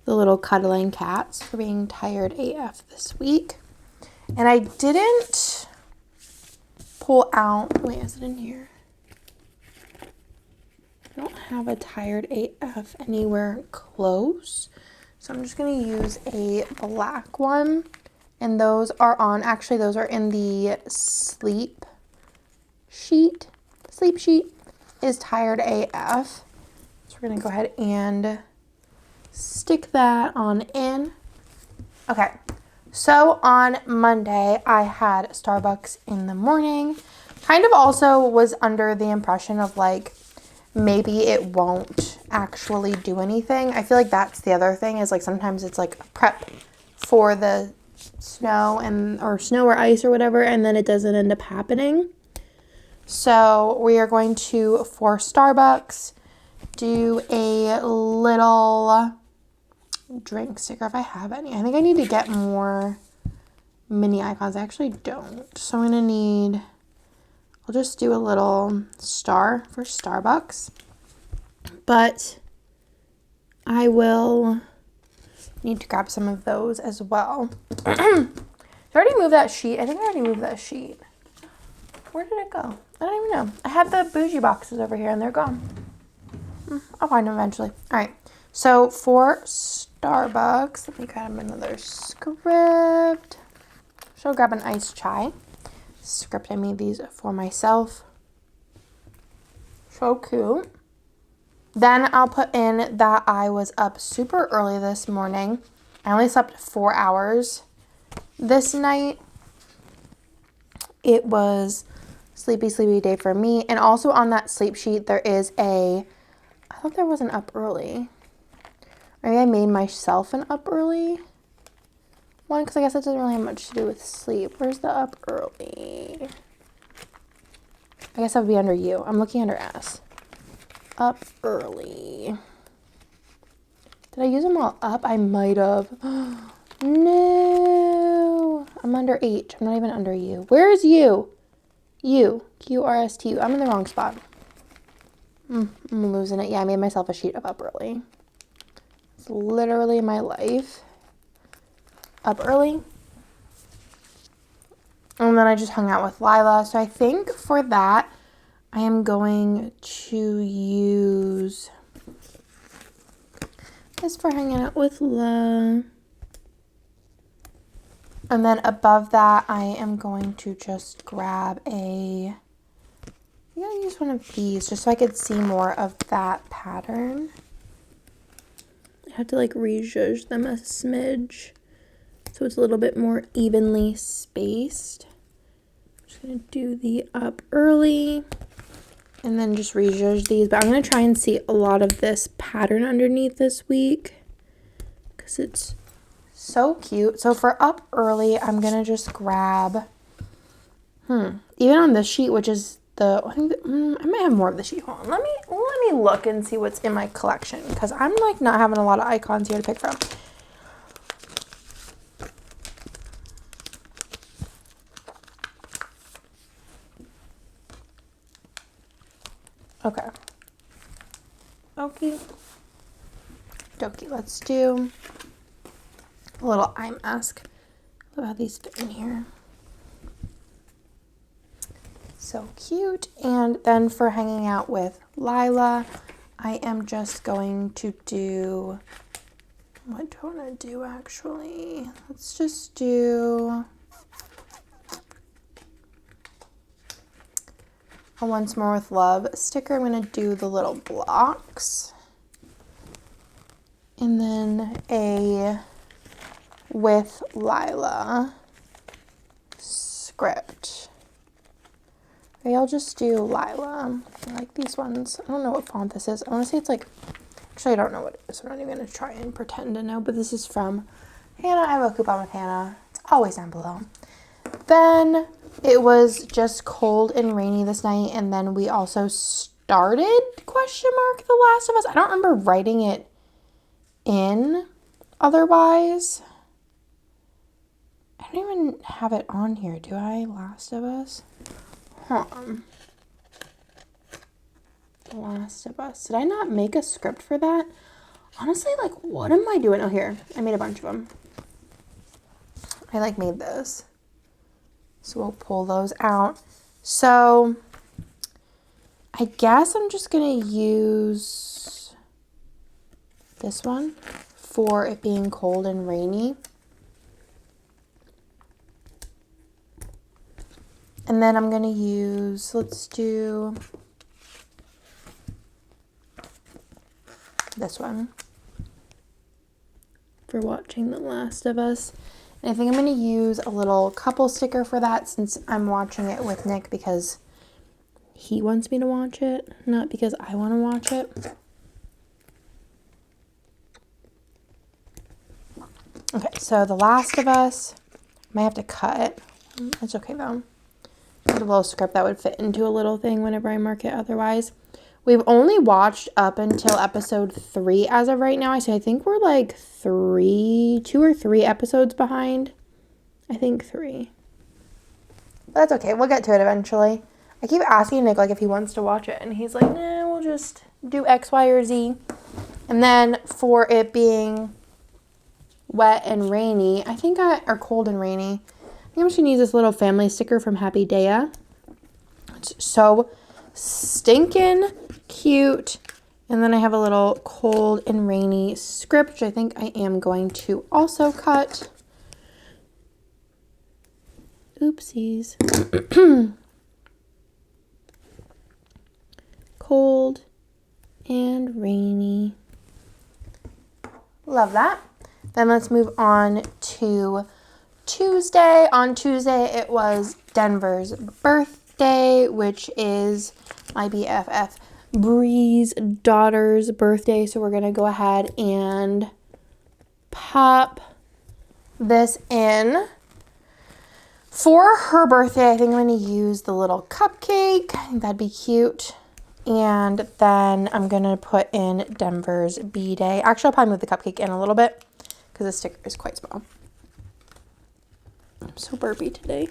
A: the little cuddling cats for being tired AF this week. And I didn't pull out, wait, is it in here? I don't have a tired AF anywhere close, so I'm just going to use a black one, and those are on, actually those are in the sleep sheet is tired AF, so we're going to go ahead and stick that on in. Okay. So on Monday, I had Starbucks in the morning, kind of also was under the impression of like, maybe it won't actually do anything. I feel like that's the other thing is like sometimes it's like a prep for the snow or snow or ice or whatever, and then it doesn't end up happening. So we are going to, for Starbucks, do a little drink sticker if I have any. I think I need to get more mini icons. I actually don't. So I'm going to need, I'll just do a little star for Starbucks. But I will need to grab some of those as well. Did I already move that sheet? I think I already moved that sheet. Where did it go? I don't even know. I had the bougie boxes over here and they're gone. I'll find them eventually. All right. So for Starbucks, let me grab another script. So grab an iced chai. Script, I made these for myself. So cute. Then I'll put in that I was up super early this morning. I only slept 4 hours this night. It was sleepy day for me. And also on that sleep sheet, there is I thought there was an up early. Maybe I made myself an up early one because I guess it doesn't really have much to do with sleep. Where's the up early? I guess that would be under you. I'm looking under S. Up early. Did I use them all up? I might have. No. I'm under H. I'm not even under you. Where is you? U. Q-R-S-T-U. I'm in the wrong spot. I'm losing it. Yeah, I made myself a sheet of up early. It's literally my life. Up early. And then I just hung out with Lila. So I think for that, I am going to use this for hanging out with Lila. And then above that, I am going to just grab I'm going to use one of these just so I could see more of that pattern. I have to like rejudge them a smidge so it's a little bit more evenly spaced. I'm just going to do the up early and then just rejudge these. But I'm going to try and see a lot of this pattern underneath this week because it's so cute. So for up early, I'm going to just grab, even on this sheet, which is I might have more of the sheet. Hold on. Let me look and see what's in my collection because I'm like not having a lot of icons here to pick from. Okay. Okie dokie. Let's do a little eye mask. Look how these fit in here. So cute. And then for hanging out with Lila, I am just going to do, what do I want to do actually? Let's just do a Once More with Love sticker. I'm going to do the little blocks. And then a with Lila script. Okay, I'll just do Lila. I like these ones. I don't know what font this is. I want to say it's like, actually I don't know what it is. I'm not even going to try and pretend to know, but this is from Hannah. I have a coupon with Hannah. It's always down below. Then it was just cold and rainy this night, and then we also started, The Last of Us. I don't remember writing it in otherwise. I don't even have it on here, do I? Last of Us? Last of Us. Did I not make a script for that? Honestly, like, what am I doing? Oh, here. I made a bunch of them. I, like, made those. So we'll pull those out. So I guess I'm just going to use this one for it being cold and rainy. And then I'm going to use, let's do this one for watching The Last of Us. And I think I'm going to use a little couple sticker for that since I'm watching it with Nick because he wants me to watch it, not because I want to watch it. Okay, so The Last of Us, I might have to cut. It's okay though. A little script that would fit into a little thing whenever I mark it otherwise. We've only watched up until episode 3 as of right now. I think we're like 2 or 3 episodes behind. I think 3. But that's okay. We'll get to it eventually. I keep asking Nick like if he wants to watch it, and he's like, nah, we'll just do X, Y, or Z. And then for it being wet and rainy, or cold and rainy, I think I'm just going to use this little family sticker from Happy Daya. It's so stinking cute. And then I have a little cold and rainy script, which I think I am going to also cut. Oopsies. Cold and rainy. Love that. Then let's move on to Tuesday. On Tuesday, it was Denver's birthday, which is my BFF Bree's daughter's birthday. So we're going to go ahead and pop this in. For her birthday, I think I'm going to use the little cupcake. I think that'd be cute. And then I'm going to put in Denver's B-Day. Actually, I'll probably move the cupcake in a little bit because the sticker is quite small. I'm so burpy today.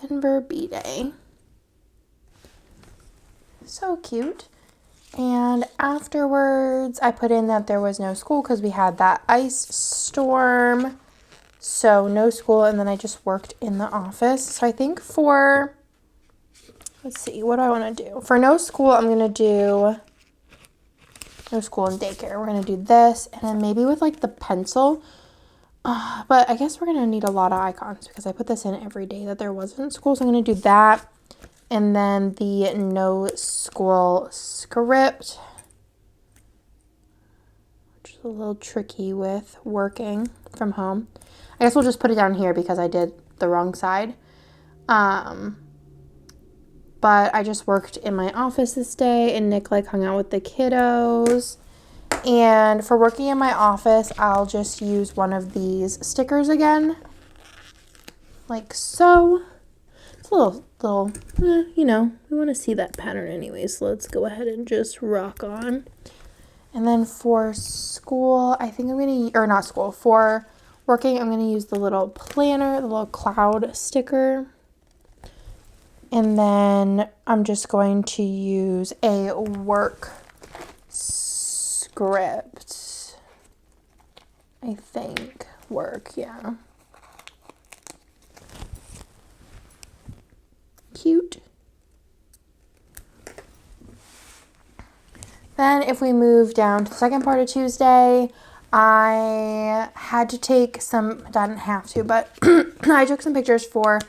A: Denver B-Day. So cute. And afterwards, I put in that there was no school because we had that ice storm. So no school, and then I just worked in the office. So I think let's see, what do I want to do? For no school, I'm going to do no school and daycare. We're going to do this, and then maybe with like the pencil. But I guess we're going to need a lot of icons because I put this in every day that there wasn't school. So I'm going to do that. And then the no school script, which is a little tricky with working from home. I guess we'll just put it down here because I did the wrong side. But I just worked in my office this day, and Nick like hung out with the kiddos. And for working in my office, I'll just use one of these stickers again, like so. It's a little, we want to see that pattern anyway, so let's go ahead and just rock on. And then for school, I think I'm going to, or not school, for working, I'm going to use the little planner, the little cloud sticker. And then I'm just going to use a work script. I think work, yeah. Cute. Then if we move down to the second part of Tuesday, I had to take some, I didn't have to, but I took some pictures for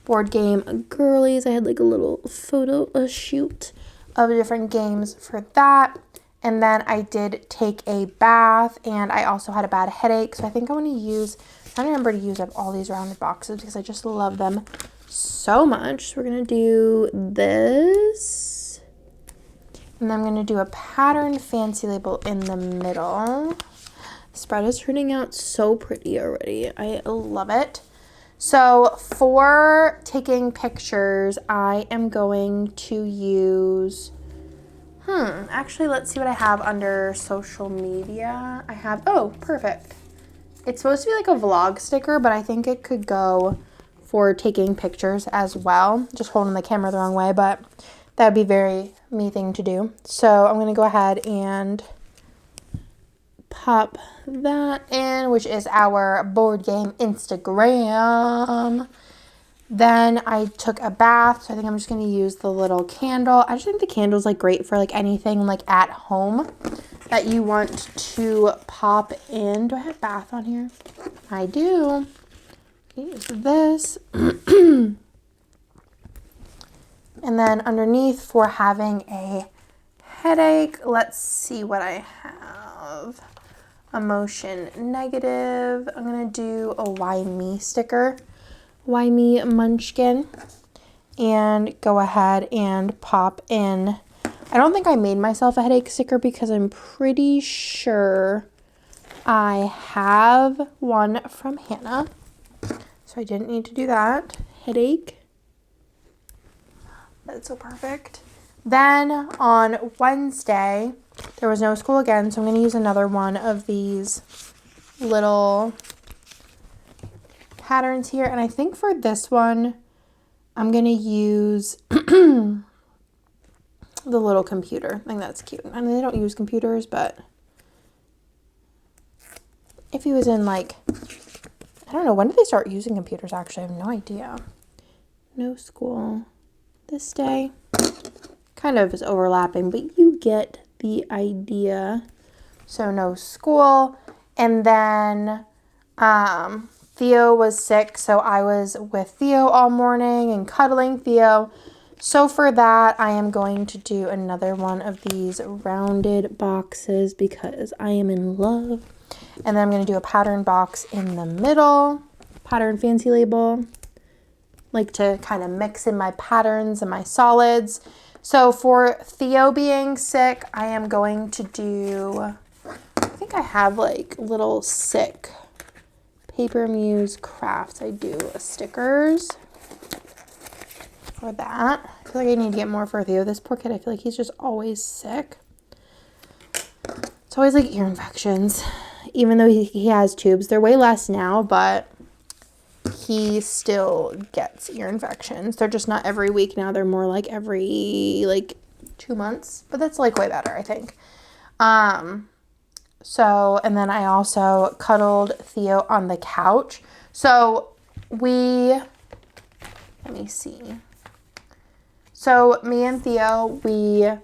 A: Board Game Girlies. I had like a little photo shoot of different games for that. And then I did take a bath, and I also had a bad headache. So I think I want to use, I'm trying to remember to use up all these rounded boxes because I just love them so much. So we're going to do this. And then I'm going to do a pattern fancy label in the middle. The spread is turning out so pretty already. I love it. So for taking pictures, I am going to use, actually, let's see what I have under social media. I have, oh, perfect. It's supposed to be like a vlog sticker, but I think it could go for taking pictures as well. Just holding the camera the wrong way, but that would be very me thing to do. So I'm going to go ahead and pop that in, which is our board game Instagram. Then I took a bath, so I think I'm just going to use the little candle. I just think the candle's like great for like anything like at home that you want to pop in. Do I have bath on here? I do. Use this. And then underneath, for having a headache, let's see what I have. Emotion negative. I'm going to do a why me sticker, Why Me Munchkin and go ahead and pop in. I don't think I made myself a headache sticker because I'm pretty sure I have one from Hannah. So I didn't need to do that. Headache. That's so perfect. Then on Wednesday, there was no school again, so I'm going to use another one of these little patterns here. And I think for this one, I'm going to use the little computer. I think that's cute. I mean, they don't use computers, but if he was in like, I don't know, when did they start using computers actually? I have no idea. No school this day. Kind of is overlapping, but you get the idea. So no school. And then Theo was sick, so I was with Theo all morning and cuddling Theo. So for that, I am going to do another one of these rounded boxes because I am in love. And then I'm going to do a pattern box in the middle, pattern fancy label. Like to kind of mix in my patterns and my solids. So for Theo being sick, I am going to do, I think I have like little sick Paper Muse crafts. I do stickers for that. I feel like I need to get more for Theo. This poor kid, I feel like he's just always sick. It's always like ear infections, even though he has tubes. They're way less now, but he still gets ear infections. They're just not every week now. They're more like every 2 months, but that's like way better, I think. So, and then I also cuddled Theo on the couch. So let me see. So me and Theo, they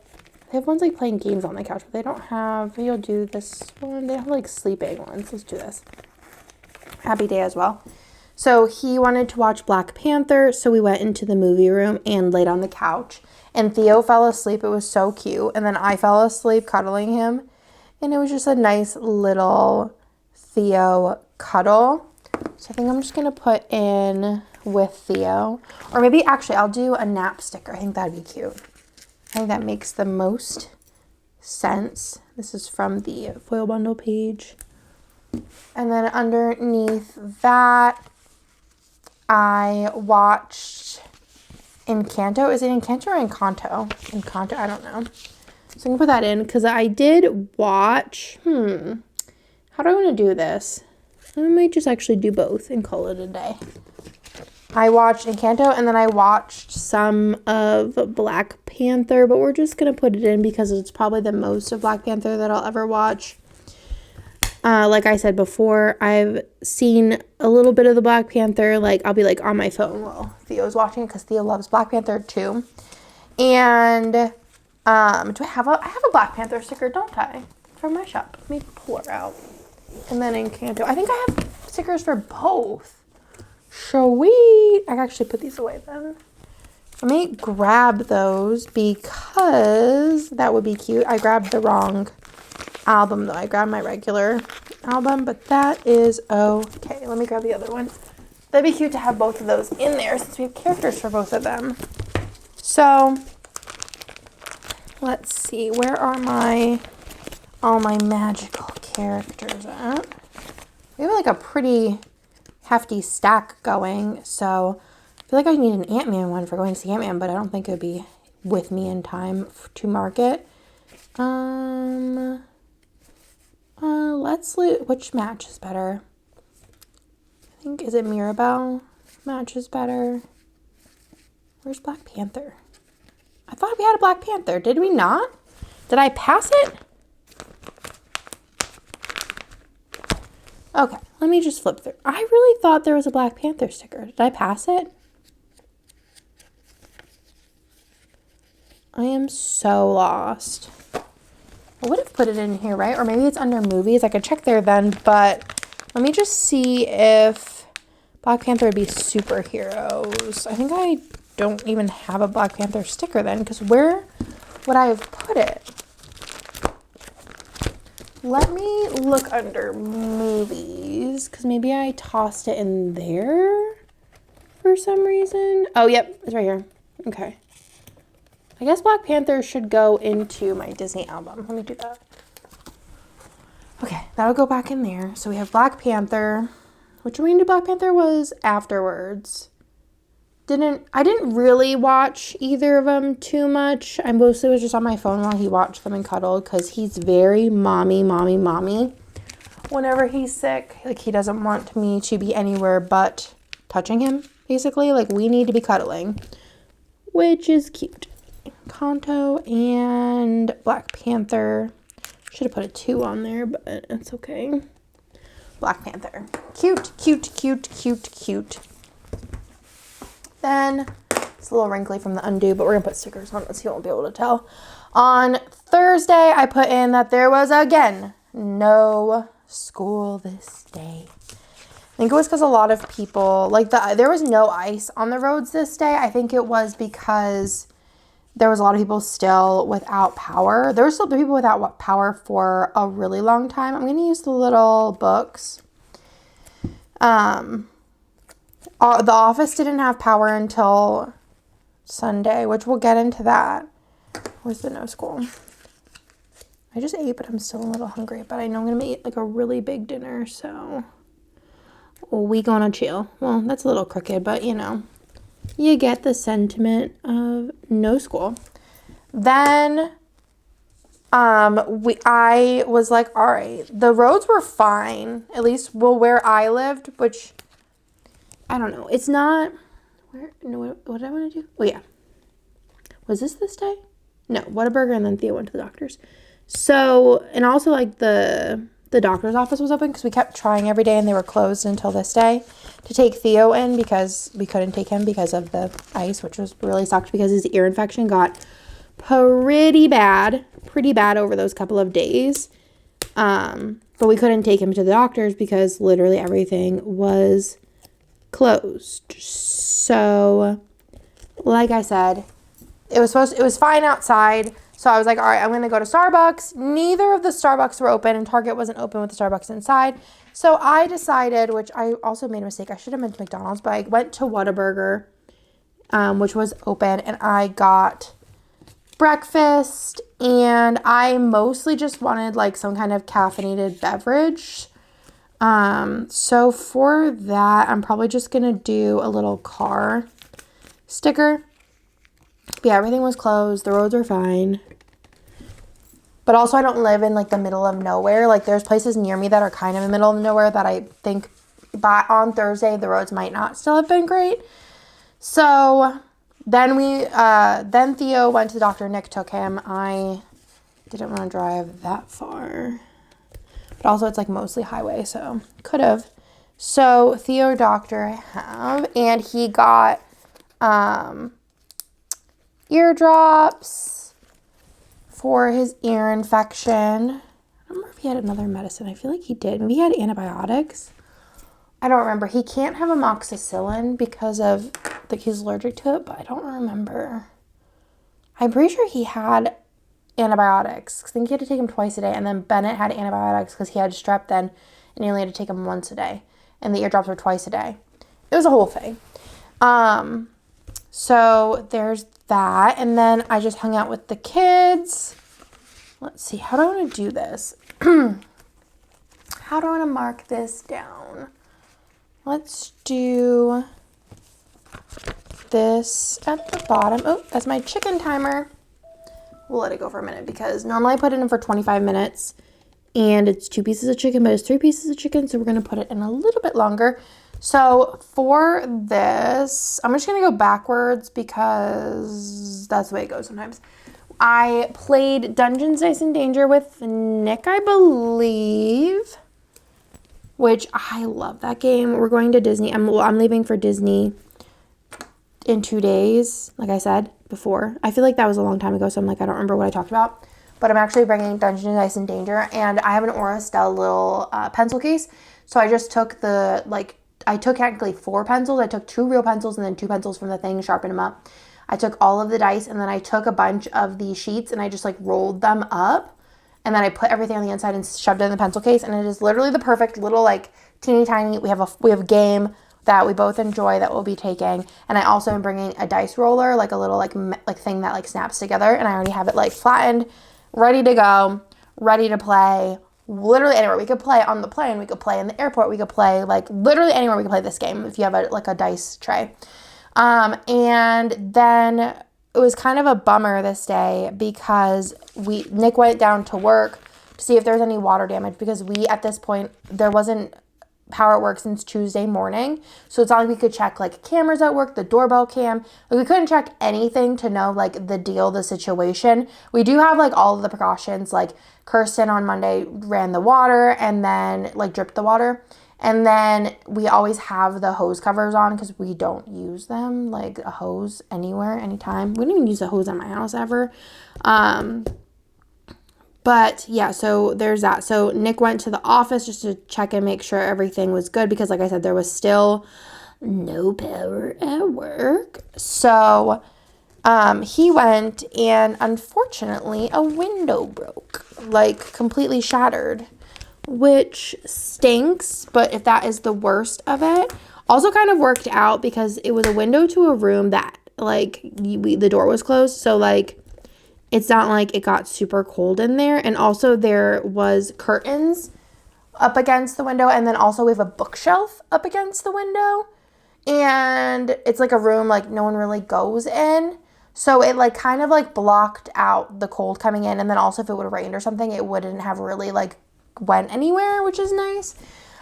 A: have ones like playing games on the couch, but they don't have, maybe I'll do this one. They have like sleeping ones. Let's do this. Happy day as well. So he wanted to watch Black Panther, so we went into the movie room and laid on the couch. And Theo fell asleep. It was so cute. And then I fell asleep cuddling him. And it was just a nice little Theo cuddle. So I think I'm just going to put in with Theo. Or maybe actually I'll do a nap sticker. I think that'd be cute. I think that makes the most sense. This is from the foil bundle page. And then underneath that, I watched Encanto. Is it Encanto or Encanto? Encanto, I don't know. So I'm going to put that in because I did watch, how do I want to do this? I might just actually do both and call it a day. I watched Encanto and then I watched some of Black Panther, but we're just going to put it in because it's probably the most of Black Panther that I'll ever watch. Like I said before, I've seen a little bit of the Black Panther. Like, I'll be like on my phone while Theo's watching it because Theo loves Black Panther too. And do I have a Black Panther sticker, don't I? From my shop. Let me pull her out. And then Encanto. I think I have stickers for both. Sweet. I can actually put these away then. Let me grab those because that would be cute. I grabbed the wrong album though. I grabbed my regular album, but that is okay. Let me grab the other one. That'd be cute to have both of those in there since we have characters for both of them. So let's see, where are all my magical characters at? We have like a pretty hefty stack going, so I feel like I need an Ant-Man one for going to see Ant-Man, but I don't think it would be with me in time to market. Let's loot which matches better. I think, is it Mirabelle matches better? Where's Black Panther? I thought we had a Black Panther. Did we not? Did I pass it? Okay, let me just flip through. I really thought there was a Black Panther sticker. Did I pass it? I am so lost. I would have put it in here, right? Or maybe it's under movies. I could check there then, but let me just see if Black Panther would be superheroes. I think I don't even have a Black Panther sticker then, because where would I have put it? Let me look under movies, because maybe I tossed it in there for some reason. Oh, yep, it's right here. Okay. I guess Black Panther should go into my Disney album. Let me do that. Okay, that'll go back in there. So we have Black Panther. Which one we do Black Panther was afterwards. I didn't really watch either of them too much. I mostly was just on my phone while he watched them and cuddled because he's very mommy whenever he's sick. Like, he doesn't want me to be anywhere but touching him, basically. Like, we need to be cuddling, which is cute. Kanto and Black Panther. Should have put a 2 on there, but it's okay. Black Panther. Cute, cute, cute, cute, cute. Then, it's a little wrinkly from the undo, but we're going to put stickers on it so you won't be able to tell. On Thursday, I put in that there was, again, no school this day. I think it was because a lot of people, like, there was no ice on the roads this day. I think it was because there was a lot of people still without power. There were still people without power for a really long time. I'm going to use the little books. The office didn't have power until Sunday, which we'll get into that. Where's the no school? I just ate, but I'm still a little hungry. But I know I'm going to eat like a really big dinner, so we gonna chill. Well, that's a little crooked, but you know, you get the sentiment of no school. Then I was like, all right, the roads were fine, at least where I lived, which I don't know. It's not what did I want to do? Oh yeah. Was this day? No, Whataburger, and then Theo went to the doctor's. So, and also like the doctor's office was open because we kept trying every day and they were closed until this day to take Theo in because we couldn't take him because of the ice, which was really sucked because his ear infection got pretty bad over those couple of days. But we couldn't take him to the doctor's because literally everything was closed. So, like I said, it was fine outside. So I was like, all right, I'm going to go to Starbucks. Neither of the Starbucks were open, and Target wasn't open with the Starbucks inside. So I decided, which I also made a mistake. I should have been to McDonald's, but I went to Whataburger, which was open, and I got breakfast, and I mostly just wanted like some kind of caffeinated beverage. So for that, I'm probably just going to do a little car sticker. But yeah, everything was closed. The roads were fine. But also I don't live in like the middle of nowhere. Like there's places near me that are kind of in the middle of nowhere that I think on Thursday the roads might not still have been great. So then then Theo went to the doctor. Nick took him. I didn't want to drive that far. But also it's like mostly highway, so could have. So Theo doctor I have, and he got eardrops for his ear infection. I don't remember if he had another medicine. I feel like he did. Maybe he had antibiotics. I don't remember. He can't have amoxicillin because of like he's allergic to it, but I don't remember. I'm pretty sure he had antibiotics. I think he had to take them twice a day, and then Bennett had antibiotics because he had strep then, and he only had to take them once a day, and the eardrops were twice a day. It was a whole thing. So there's that, and then I just hung out with the kids. Let's see, how do I want to do this? How do I want to mark this down? Let's do this at the bottom. Oh, that's my chicken timer. We'll let it go for a minute because normally I put it in for 25 minutes and it's 2 pieces of chicken, but it's 3 pieces of chicken, so we're going to put it in a little bit longer. So for this, I'm just going to go backwards because that's the way it goes sometimes. I played Dungeons, Dice, and Danger with Nick, I believe, which I love that game. We're going to Disney. I'm leaving for Disney in 2 days, like I said before. I feel like that was a long time ago, so I'm like, I don't remember what I talked about. But I'm actually bringing Dungeons, Dice, and Danger, and I have an Aura Stella little pencil case. So I just took I took technically 4 pencils. I took 2 real pencils and then 2 pencils from the thing, sharpened them up. I took all of the dice, and then I took a bunch of the sheets and I just like rolled them up, and then I put everything on the inside and shoved it in the pencil case, and it is literally the perfect little like teeny tiny. We have a game. that we both enjoy that we'll be taking. And I also am bringing a dice roller, like a little like thing that like snaps together. And I already have it like flattened, ready to go, ready to play. Literally anywhere. We could play on the plane. We could play in the airport. We could play like literally anywhere we could play this game if you have like a dice tray. And then it was kind of a bummer this day because Nick went down to work to see if there was any water damage because at this point, there wasn't power at work since Tuesday morning. So it's not like we could check like cameras at work, the doorbell cam. Like we couldn't check anything to know like the situation. We do have like all of the precautions. Like Kirsten on Monday ran the water and then like dripped the water. And then we always have the hose covers on because we don't use them like a hose anywhere, anytime. We don't even use a hose at my house ever. But yeah, so there's that. So Nick went to the office just to check and make sure everything was good because like I said, there was still no power at work. So he went and unfortunately a window broke, like completely shattered, which stinks. But if that is the worst of it, also kind of worked out because it was a window to a room that like the door was closed. So like, it's not like it got super cold in there. And also there was curtains up against the window. And then also we have a bookshelf up against the window. And it's like a room like no one really goes in. So it like kind of like blocked out the cold coming in. And then also if it would have rained or something, it wouldn't have really like went anywhere, which is nice.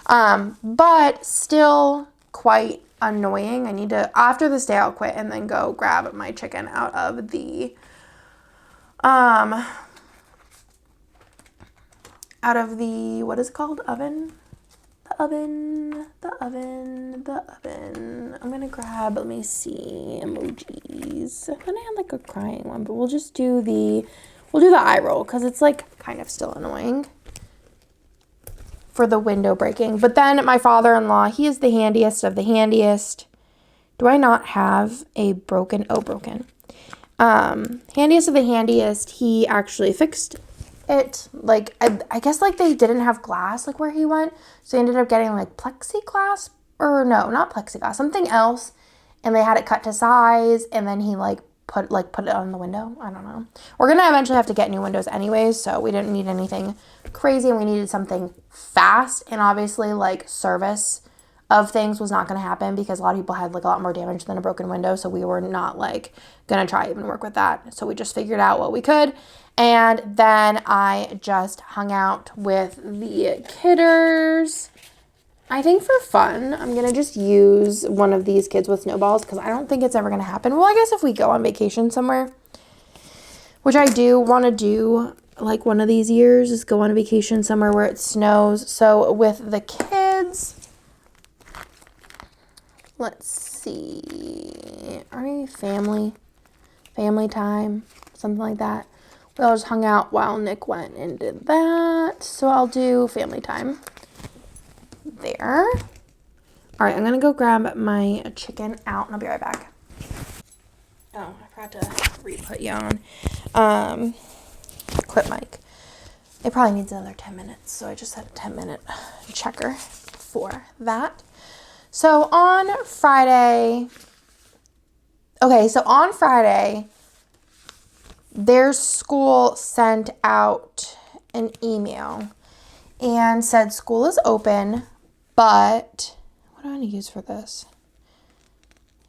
A: But still quite annoying. I need to, after this day, I'll quit and then go grab my chicken out of the what is it called? Oven? The oven. I'm gonna grab, let me see, emojis. Then I had like a crying one, but we'll do the eye roll because it's like kind of still annoying for the window breaking. But then my father-in-law, he is the handiest of the handiest. Do I not have a broken? Oh, broken. Handiest of the handiest, he actually fixed it. Like, I guess like they didn't have glass like where he went. So he ended up getting like plexiglass, or no, not plexiglass, something else. And they had it cut to size. And then he like put it on the window. I don't know. We're going to eventually have to get new windows anyways. So we didn't need anything crazy and we needed something fast. And obviously like service of things was not going to happen because a lot of people had like a lot more damage than a broken window. So we were not like going to try even work with that. So we just figured out what we could. And then I just hung out with the kidders. I think for fun, I'm going to just use one of these kids with snowballs because I don't think it's ever going to happen. Well, I guess if we go on vacation somewhere, which I do want to do like one of these years, is go on a vacation somewhere where it snows. So with the kids, let's see, are we family time, something like that. We all just hung out while Nick went and did that. So I'll do family time there. All right, I'm going to go grab my chicken out and I'll be right back. Oh, I forgot to re-put you on. Quit mic. It probably needs another 10 minutes. So I just had a 10-minute checker for that. So on Friday, their school sent out an email and said school is open, but what do I want to use for this?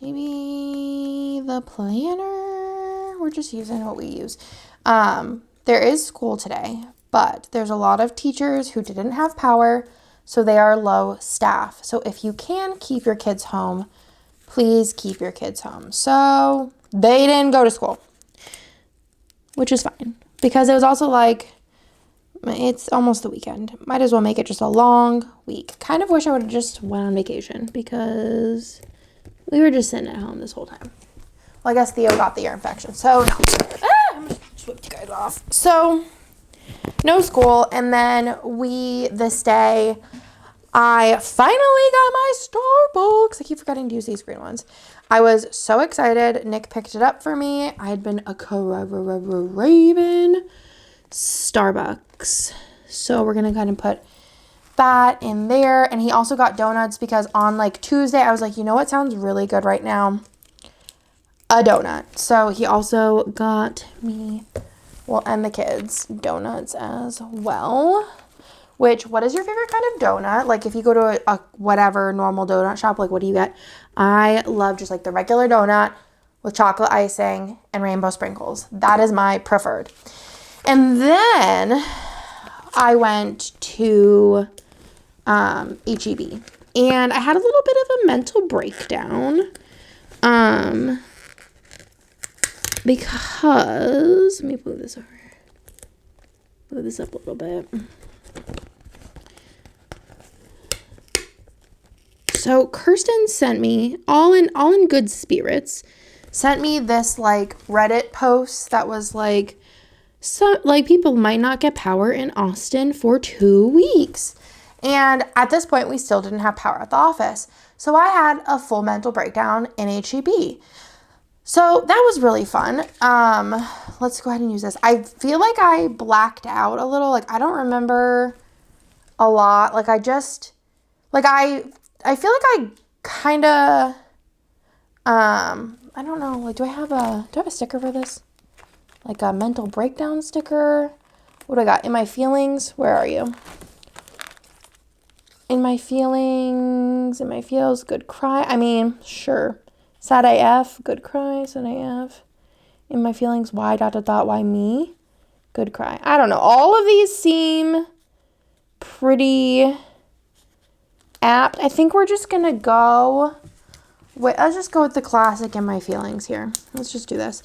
A: Maybe the planner? We're just using what we use. There is school today, but there's a lot of teachers who didn't have power, so they are low staff. So if you can keep your kids home, please keep your kids home. So they didn't go to school, which is fine because it was also like, it's almost the weekend. Might as well make it just a long week. Kind of wish I would have just went on vacation because we were just sitting at home this whole time. Well, I guess Theo got the ear infection. So, no. I'm going to switch you guys off. So, no school. And then this day, I finally got my Starbucks. I keep forgetting to use these green ones. I was so excited. Nick picked it up for me. I had been craving Starbucks. So we're going to kind of put that in there. And he also got donuts because on like Tuesday, I was like, you know what sounds really good right now? A donut. So he also got me, well, and the kids, donuts as well. Which, what is your favorite kind of donut? Like, if you go to a whatever normal donut shop, like, what do you get? I love just, like, the regular donut with chocolate icing and rainbow sprinkles. That is my preferred. And then I went to H-E-B. And I had a little bit of a mental breakdown. Because, let me move this over. Move this up a little bit. So Kirsten sent me, all in good spirits, sent me this like Reddit post that was like, so like people might not get power in Austin for 2 weeks. And at this point, we still didn't have power at the office. So I had a full mental breakdown in HEB. So that was really fun. Let's go ahead and use this. I feel like I blacked out a little. Like, I don't remember a lot. Like, I feel like I kind of, I don't know, like, do I have a sticker for this? Like a mental breakdown sticker? What do I got? In my feelings, where are you? In my feelings, good cry. I mean, sure. Sad AF, good cry, sad AF. In my feelings, why, ... why me? Good cry. I don't know. All of these seem pretty apt. I think we're just gonna go let's just go with the classic in my feelings here. Let's just do this.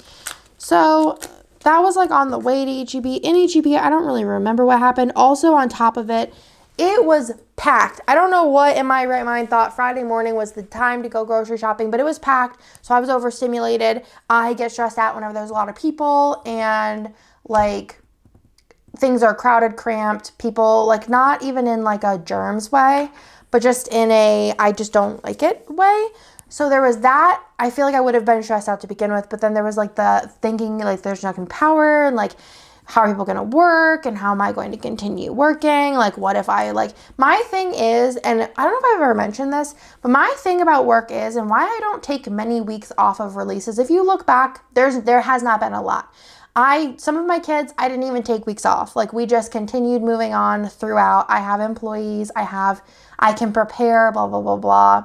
A: So that was like on the way to HEB. In HEB, I don't really remember what happened. Also on top of it, it was packed. I don't know what in my right mind thought Friday morning was the time to go grocery shopping, but it was packed. So I was overstimulated. I get stressed out whenever there's a lot of people and like things are crowded, cramped, people, like not even in like a germs way, but just in a I just don't like it way. So there was that. I feel like I would have been stressed out to begin with, but then there was like the thinking like there's not going to be power and like how are people going to work and how am I going to continue working? Like what if I like, my thing is, and I don't know if I've ever mentioned this, but my thing about work is, and why I don't take many weeks off of releases, if you look back, there has not been a lot. Some of my kids, I didn't even take weeks off. Like we just continued moving on throughout. I have employees, I can prepare, blah, blah, blah, blah.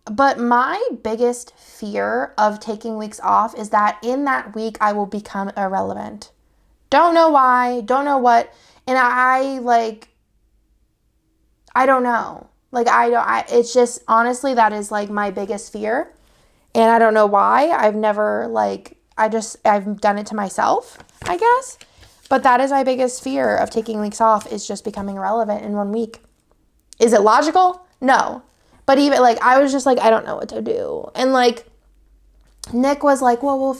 A: But my biggest fear of taking weeks off is that in that week, I will become irrelevant. Don't know why, don't know what. And I don't know. Like, it's just, honestly, that is like my biggest fear. And I don't know why. I've never I've done it to myself, I guess. But that is my biggest fear of taking weeks off is just becoming irrelevant in 1 week. Is it logical? No. But even, like, I was just like, I don't know what to do. And, like, Nick was like, well,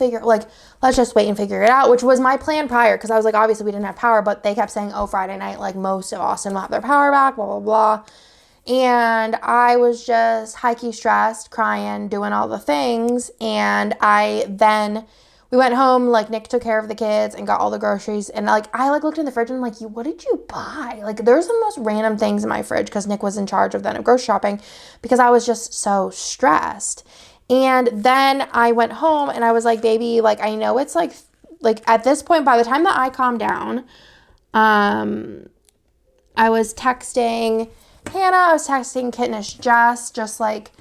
A: let's just wait and figure it out, which was my plan prior. Because I was like, obviously, we didn't have power. But they kept saying, oh, Friday night, like, most of Austin will have their power back, blah, blah, blah. And I was just high-key stressed, crying, doing all the things. And we went home, like, Nick took care of the kids and got all the groceries. And, like, I, like, looked in the fridge and I'm like, what did you buy? Like, there's the most random things in my fridge because Nick was in charge of then of grocery shopping because I was just so stressed. And then I went home and I was like, baby, like, I know it's, like at this point, by the time that I calmed down, I was texting Hannah, I was texting Kittenish Jess, just, like,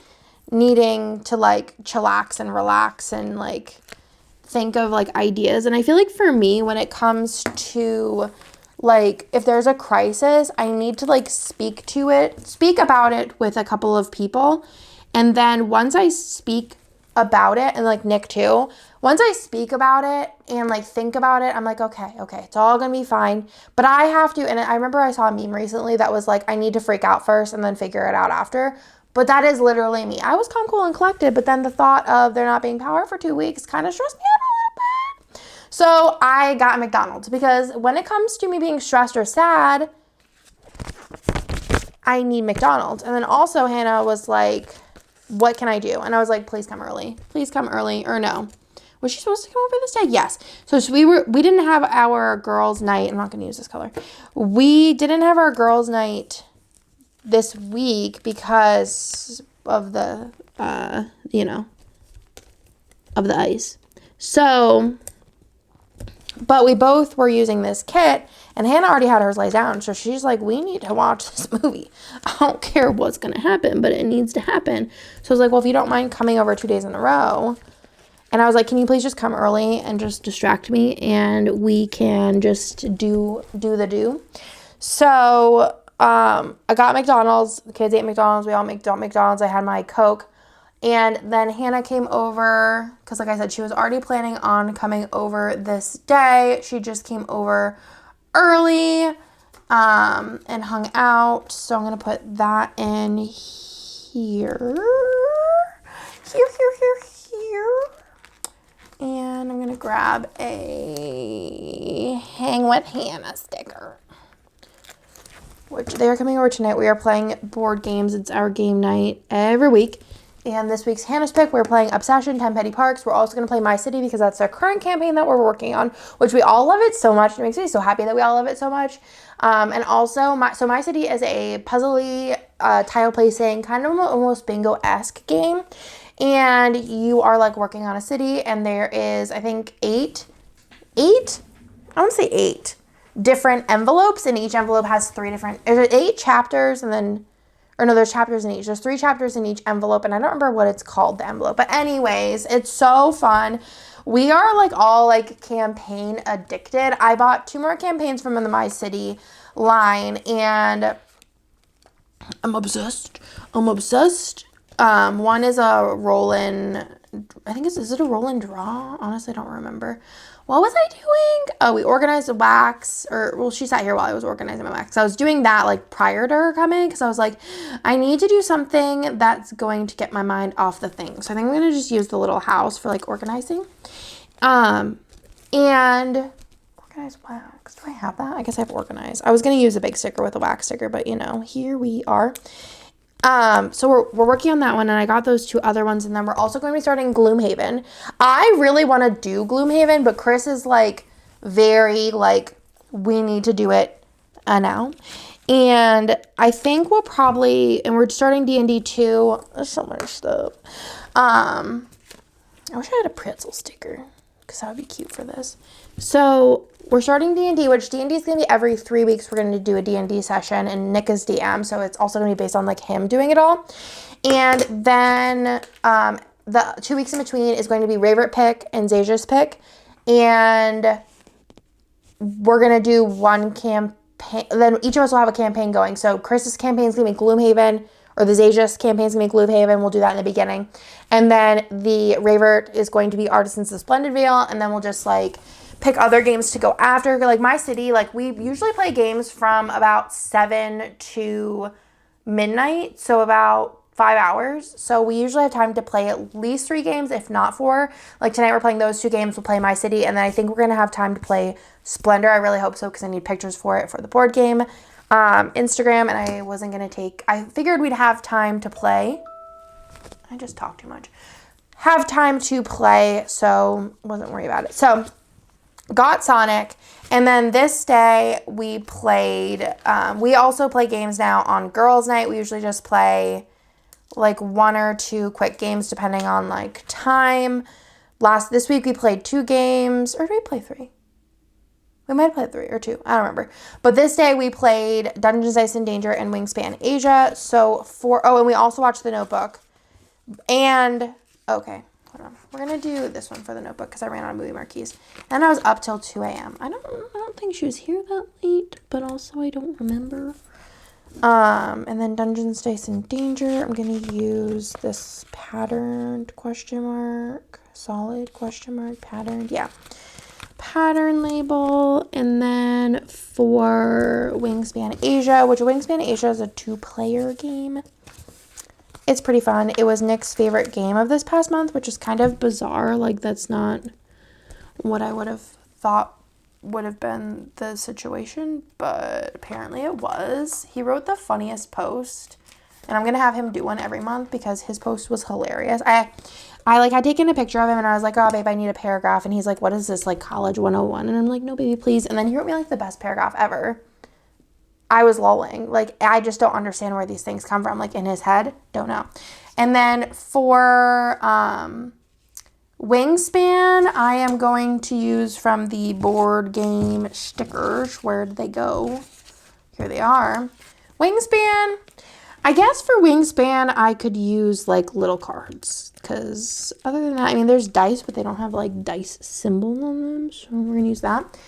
A: needing to, like, chillax and relax and, like, think of like ideas. And I feel like for me, when it comes to like if there's a crisis, I need to like speak about it with a couple of people. And then once I speak about it, and like Nick too, once I speak about it and like think about it, I'm like, okay, it's all gonna be fine. But I have to, and I remember I saw a meme recently that was like, I need to freak out first and then figure it out after. But that is literally me. I was calm, cool, and collected, but then the thought of there not being power for 2 weeks kind of stressed me out a little bit. So I got McDonald's because when it comes to me being stressed or sad, I need McDonald's. And then also Hannah was like, what can I do? And I was like, please come early. Please come early, or no. Was she supposed to come over this day? Yes. So we didn't have our girls' night. I'm not going to use this color. We didn't have our girls' night this week because of the, of the ice. So, but we both were using this kit, and Hannah already had hers laid down. So she's like, we need to watch this movie. I don't care what's going to happen, but it needs to happen. So I was like, well, if you don't mind coming over 2 days in a row. And I was like, can you please just come early and just distract me, and we can just do the do. So I got McDonald's. The kids ate McDonald's. We all ate McDonald's. I had my Coke. And then Hannah came over because, like I said, she was already planning on coming over this day. She just came over early and hung out. So I'm going to put that in here. Here. And I'm going to grab a Hang with Hannah sticker, which they are coming over tonight. We are playing board games. It's our game night every week. And this week's Hannah's pick, we're playing Obsession, 10 Petty Parks. We're also going to play My City because that's our current campaign that we're working on, which we all love it so much. It makes me so happy that we all love it so much. And also, My City is a puzzly, tile placing, kind of almost bingo-esque game. And you are like working on a city, and there is, I think, eight different envelopes, and each envelope has there's 8 chapters, and then, or no, there's chapters in each. There's 3 chapters in each envelope, and I don't remember what it's called, the envelope. But anyways, it's so fun. We are like all like campaign addicted. I bought 2 more campaigns from the My City line, and I'm obsessed. One is a roll-in, I think is it a roll-in draw? Honestly, I don't remember. What was I doing? Oh, we organized the wax, she sat here while I was organizing my wax. I was doing that like prior to her coming because I was like, I need to do something that's going to get my mind off the thing. So I think I'm going to just use the little house for like organizing. And organize wax. Do I have that? I guess I have organized. I was going to use a big sticker with a wax sticker, but here we are. So we're working on that one, and I got those 2 other ones, and then we're also going to be starting Gloomhaven. I really want to do Gloomhaven, but Chris is like very like, we need to do it now. And I think we'll probably, and we're starting D&D too. There's so much stuff. I wish I had a pretzel sticker because that would be cute for this. So we're starting D&D, which D&D is going to be every 3 weeks. We're going to do a D&D session, and Nick is DM, so it's also going to be based on like him doing it all. And then the 2 weeks in between is going to be Raver's pick and Zaja's pick, and we're going to do one campaign. Then each of us will have a campaign going. So Chris's campaign is going to be Gloomhaven, or the Zaja's campaign is going to be Gloomhaven. We'll do that in the beginning. And then the Raver is going to be Artisans of Splendid Vale, and then we'll just like pick other games to go after. Like My City, like we usually play games from about 7 to midnight, so about 5 hours. So we usually have time to play at least 3 games, if not 4. Like tonight we're playing those 2 games. We'll play My City, and then I think we're going to have time to play Splendor. I really hope so because I need pictures for it for the board game. Instagram, and I figured we'd have time to play. I just talk too much. Have time to play, so wasn't worried about it. So got Sonic, and then this day we played, we also play games now on girls' night. We usually just play like 1 or 2 quick games depending on like time. This week we played 2 games, or did we play 3? We might have played 3 or 2. I don't remember. But this day we played Dungeons, Dice, and Danger and Wingspan Asia. So and we also watched The Notebook. And, okay, hold on. We're going to do this one for The Notebook because I ran out of movie marquees. And I was up till 2 a.m. I don't think she was here that late, but also I don't remember. And then Dungeons, Dice, and Danger. I'm going to use this patterned ? Solid ? Patterned. Yeah. Pattern label. And then for Wingspan Asia, which Wingspan Asia is a 2-player game. It's pretty fun. It was Nick's favorite game of this past month, which is kind of bizarre. Like, that's not what I would have thought would have been the situation, but apparently it was. He wrote the funniest post, and I'm going to have him do one every month because his post was hilarious. I like had taken a picture of him and I was like, oh babe, I need a paragraph. And he's like, what is this, like college 101? And I'm like, no baby, please. And then he wrote me like the best paragraph ever. I was lolling. Like, I just don't understand where these things come from. Like, in his head, don't know. And then for Wingspan, I am going to use from the board game stickers. Where did they go? Here they are. Wingspan. I guess for Wingspan, I could use, like, little cards. Because other than that, I mean, there's dice, but they don't have, like, dice symbols on them. So we're going to use that.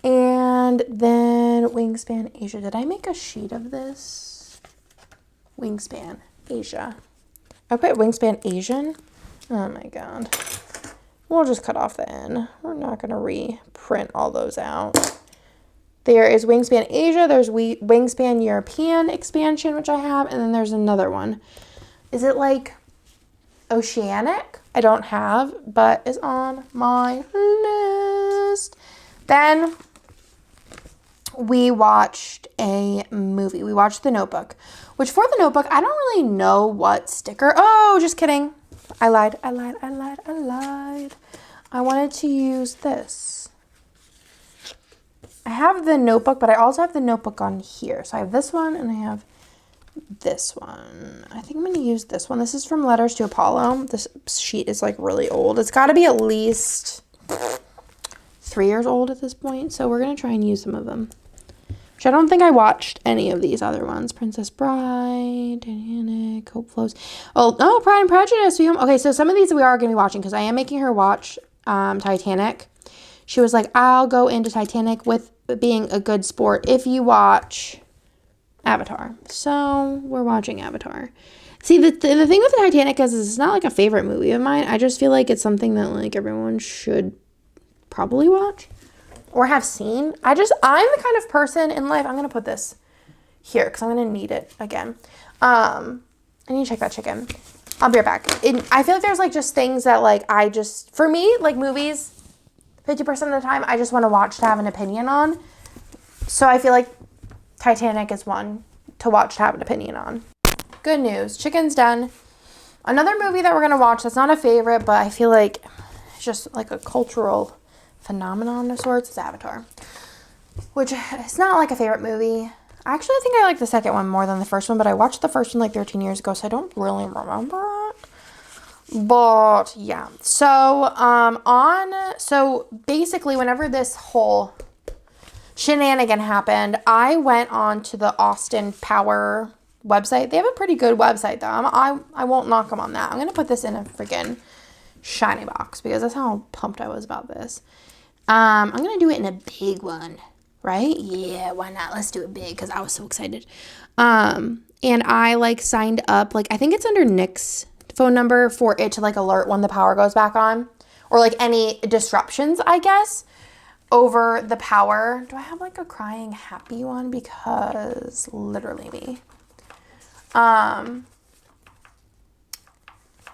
A: And then Wingspan Asia. Did I make a sheet of this? Wingspan Asia. I put Wingspan Asian. Oh my god. We'll just cut off the N. We're not going to reprint all those out. There is Wingspan Asia. There's Wingspan European expansion, which I have. And then there's another one. Is it like Oceanic? I don't have, but is on my list. Then we watched a movie. We watched The Notebook, which for The Notebook, I don't really know what sticker. Oh, just kidding. I lied. I wanted to use this. I have The Notebook, but I also have The Notebook on here. So I have this one and I have this one. I think I'm going to use this one. This is from Letters to Apollo. This sheet is like really old. It's got to be at least 3 years old at this point. So we're going to try and use some of them. Which I don't think I watched any of these other ones. Princess Bride, Titanic, Hope Flows. Oh, no, Pride and Prejudice. Okay, so some of these we are going to be watching because I am making her watch Titanic. She was like, I'll go into Titanic with being a good sport if you watch Avatar. So we're watching Avatar. See, the thing with the Titanic is it's not like a favorite movie of mine. I just feel like it's something that like everyone should probably watch or have seen. I'm the kind of person in life, I'm going to put this here because I'm going to need it again. I need to check that chicken. I'll be right back. I feel like there's like just things that like for me, like movies, 50% of the time, I just want to watch to have an opinion on. So I feel like Titanic is one to watch to have an opinion on. Good news. Chicken's done. Another movie that we're going to watch that's not a favorite, but I feel like it's just like a cultural phenomenon of sorts is Avatar. Which is not like a favorite movie. Actually, I think I like the second one more than the first one, but I watched the first one like 13 years ago, so I don't really remember it. But yeah. So so basically whenever this whole shenanigan happened, I went on to the Austin Power website. They have a pretty good website though. I won't knock them on that. I'm gonna put this in a freaking shiny box because that's how pumped I was about this. I'm gonna do it in a big one, right? Yeah, why not? Let's do it big because I was so excited. And I like signed up, like I think it's under Nick's phone number for it to like alert when the power goes back on or like any disruptions, I guess, over the power. Do I have like a crying happy one? Because literally me. Let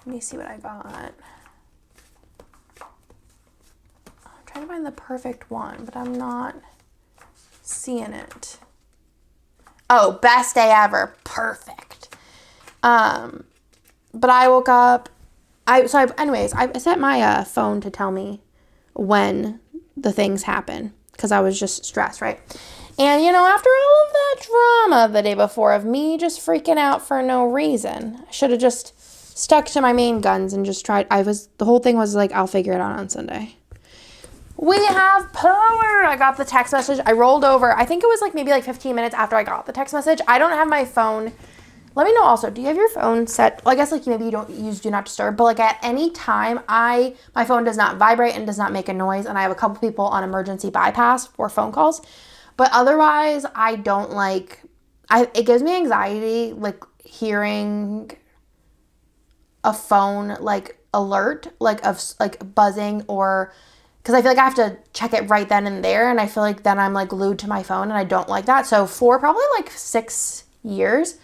A: me see what I got. I'm trying to find the perfect one, but I'm not seeing it. Oh, best day ever. Perfect. But I woke up. I set my phone to tell me when the things happen because I was just stressed, right? And, after all of that drama the day before of me just freaking out for no reason, I should have just stuck to my main guns and just tried. The whole thing was like, I'll figure it out on Sunday. We have power. I got the text message. I rolled over. I think it was like maybe like 15 minutes after I got the text message. I don't have my phone. Let me know also, do you have your phone set? Well, I guess like maybe you don't use Do Not Disturb, but like at any time, my phone does not vibrate and does not make a noise. And I have a couple people on emergency bypass for phone calls. But otherwise, I don't it gives me anxiety, like hearing a phone like alert, like of like buzzing or, because I feel like I have to check it right then and there. And I feel like then I'm like glued to my phone and I don't like that. So for probably like 6 years,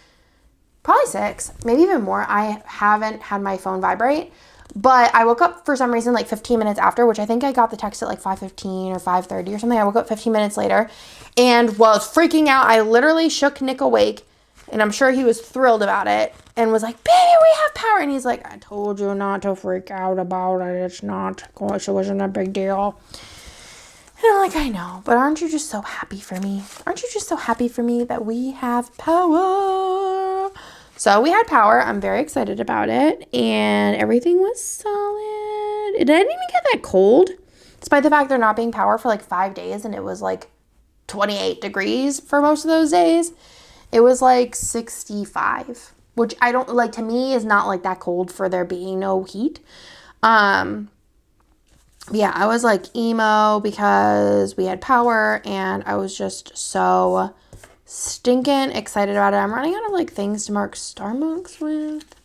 A: probably 6, maybe even more, I haven't had my phone vibrate. But I woke up for some reason like 15 minutes after, which I think I got the text at like 5:15 or 5:30 or something. I woke up 15 minutes later and was freaking out. I literally shook Nick awake And I'm sure he was thrilled about it and was like, baby, we have power. And he's like, I told you not to freak out about it. It wasn't a big deal. And I'm like, I know, but aren't you just so happy for me? Aren't you just so happy for me that we have power? So we had power. I'm very excited about it. And everything was solid. It didn't even get that cold, despite the fact there not being power for like 5 days. And it was like 28 degrees for most of those days. It was like 65, which I don't like, to me is not like that cold for there being no heat. Yeah, I was like emo because we had power and I was just so stinking excited about it. I'm running out of like things to mark Starbucks with.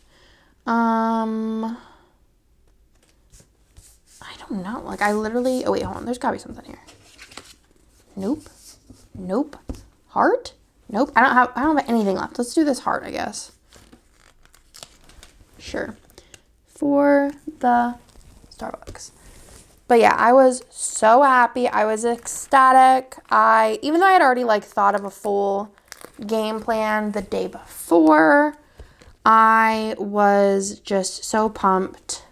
A: I don't know. Like I literally, oh wait, hold on. There's gotta be something here. Nope. Heart? Nope. I don't have anything left. Let's do this heart, I guess. Sure. For the Starbucks. But yeah, I was so happy. I was ecstatic. Even though I had already like thought of a full game plan the day before, I was just so pumped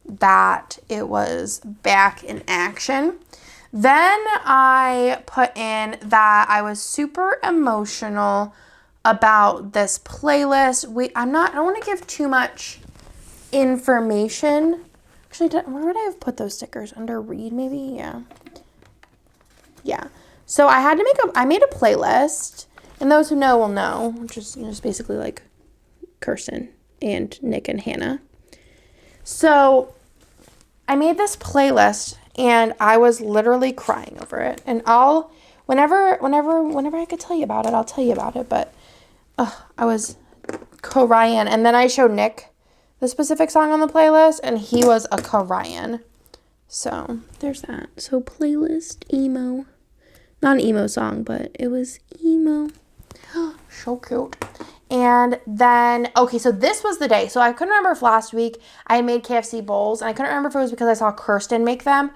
A: that it was back in action. Then I put in that I was super emotional about this playlist. I don't want to give too much information. Actually, where would I have put those stickers? Under read, maybe? Yeah. So I made a playlist, and those who know will know, which is just basically like Kirsten and Nick and Hannah. So I made this playlist, and I was literally crying over it. And whenever I could tell you about it, I'll tell you about it. But I was crying, and then I showed Nick the specific song on the playlist, and he was a crying. So there's that. So playlist emo, not an emo song, but it was emo. So cute. And then, okay, so this was the day. So I couldn't remember if last week I had made KFC bowls, and I couldn't remember if it was because I saw Kirsten make them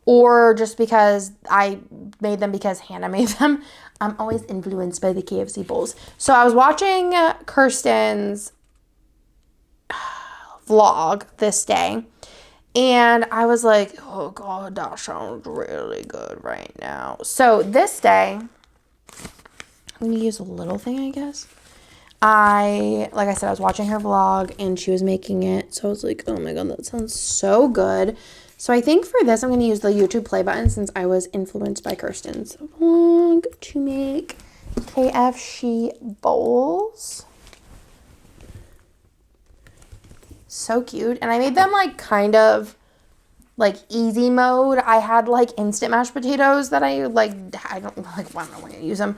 A: or just because I made them because Hannah made them. I'm always influenced by the KFC bowls. So I was watching Kirsten's vlog this day, and I was like, oh God, that sounds really good right now. So this day, I'm going to use a little thing, I guess. Like I said, I was watching her vlog and she was making it. So I was like, oh my God, that sounds so good. So I think for this, I'm going to use the YouTube play button since I was influenced by Kirsten's vlog to make KFC bowls. So cute. And I made them like kind of like easy mode. I had like instant mashed potatoes that I don't know when I'm going to use them.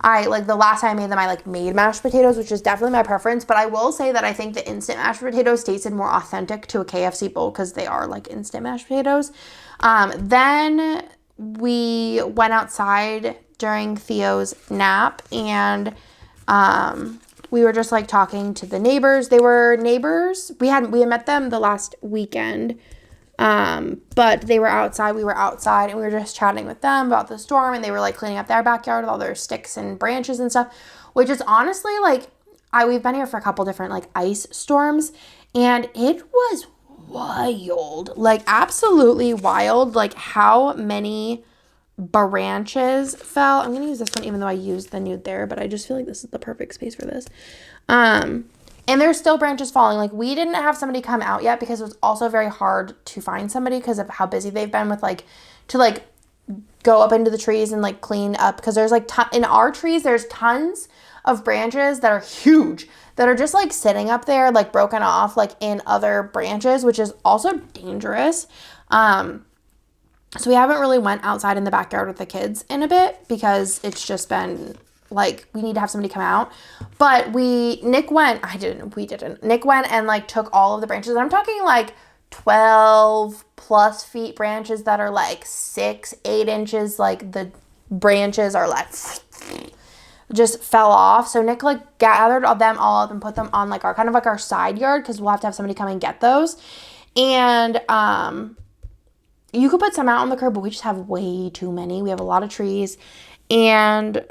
A: The last time I made them, I made mashed potatoes, which is definitely my preference. But I will say that I think the instant mashed potatoes tasted more authentic to a KFC bowl because they are like instant mashed potatoes. Then we went outside during Theo's nap, and we were just like talking to the neighbors. They were neighbors. We had met them the last weekend. But they were outside, we were outside, and we were just chatting with them about the storm, and they were like cleaning up their backyard with all their sticks and branches and stuff, which is honestly we've been here for a couple different like ice storms, and it was wild, like absolutely wild, like how many branches fell. I'm gonna use this one even though I used the nude there, but I just feel like this is the perfect space for this. And there's still branches falling. Like, we didn't have somebody come out yet because it was also very hard to find somebody because of how busy they've been with, to go up into the trees and, clean up. Because there's, in our trees, there's tons of branches that are huge that are just, sitting up there, broken off, in other branches, which is also dangerous. So we haven't really went outside in the backyard with the kids in a bit because it's just been... we need to have somebody come out. But Nick went and took all of the branches. I'm talking 12 plus feet branches that are 6, 8 inches. The branches are just fell off. So Nick gathered them all up and put them on our side yard because we'll have to have somebody come and get those. And you could put some out on the curb, but we just have way too many. We have a lot of trees. And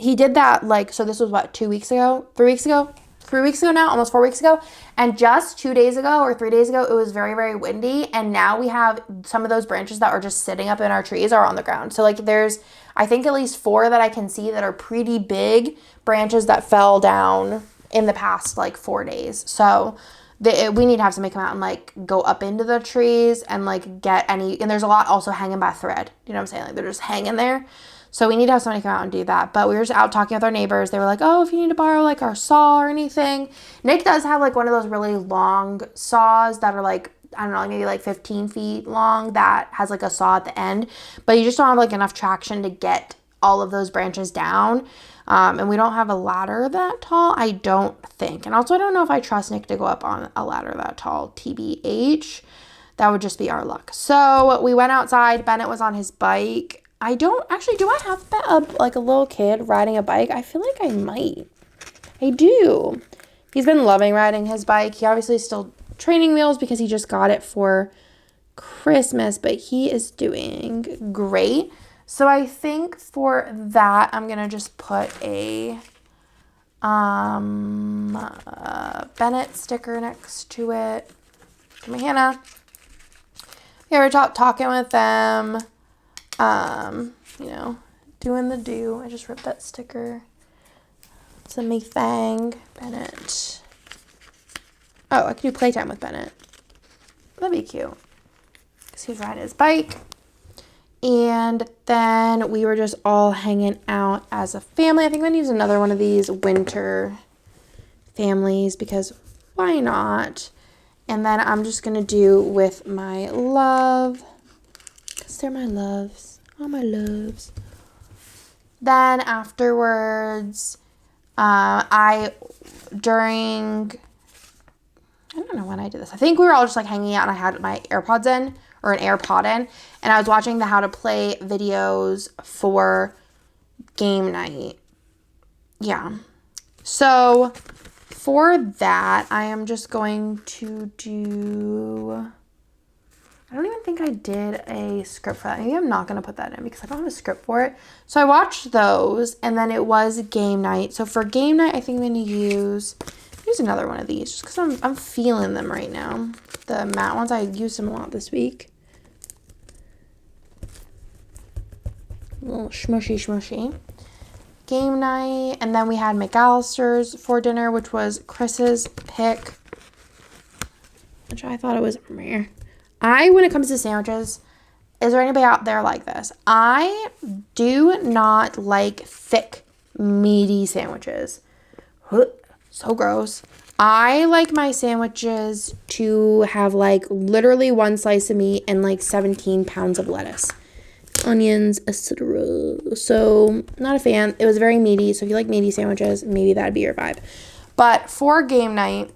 A: he did that, like, so this was what, 2 weeks ago, 3 weeks ago, 3 weeks ago now, almost 4 weeks ago. And just 2 days ago or 3 days ago, it was very, very windy. And now we have some of those branches that are just sitting up in our trees are on the ground. So like there's, I think at least 4 that I can see that are pretty big branches that fell down in the past like 4 days. So we need to have somebody come out and like go up into the trees and like get any, and there's a lot also hanging by thread. You know what I'm saying? Like they're just hanging there. So we need to have somebody come out and do that. But we were just out talking with our neighbors. They were like, oh, if you need to borrow like our saw or anything. Nick does have like one of those really long saws that are like, I don't know, maybe like 15 feet long that has like a saw at the end. But you just don't have like enough traction to get all of those branches down. And we don't have a ladder that tall, I don't think. And also I don't know if I trust Nick to go up on a ladder that tall, TBH. That would just be our luck. So we went outside. Bennett was on his bike. I don't, actually, do I have like a little kid riding a bike? I feel like I might. I do. He's been loving riding his bike. He obviously is still training wheels because he just got it for Christmas, but he is doing great. So I think for that, I'm going to just put a Bennett sticker next to it. Come here, Hannah. Yeah, we're talking with them. You know, doing the do. I just ripped that sticker. It's a me thing. Bennett. Oh, I could do playtime with Bennett. That'd be cute. Because he's riding his bike. And then we were just all hanging out as a family. I think I'm going to use another one of these winter families because why not? And then I'm just going to do with my love. Because they're my loves. All my loves. Then afterwards, I don't know when I did this. I think we were all just like hanging out and I had my AirPods in, or an AirPod in, and I was watching the how to play videos for game night. Yeah. So for that, I am just going to do, I don't even think I did a script for that. Maybe I'm not going to put that in because I don't have a script for it. So I watched those and then it was game night. So for game night, I think I'm going to use another one of these just because I'm feeling them right now. The matte ones, I used them a lot this week. A little smushy. Game night. And then we had McAllister's for dinner, which was Chris's pick. Which I thought it was meh. When it comes to sandwiches, is there anybody out there like this? I do not like thick, meaty sandwiches. So gross. I like my sandwiches to have like literally one slice of meat and like 17 pounds of lettuce, onions, etc. So not a fan. It was very meaty. So if you like meaty sandwiches, maybe that'd be your vibe. But for game night,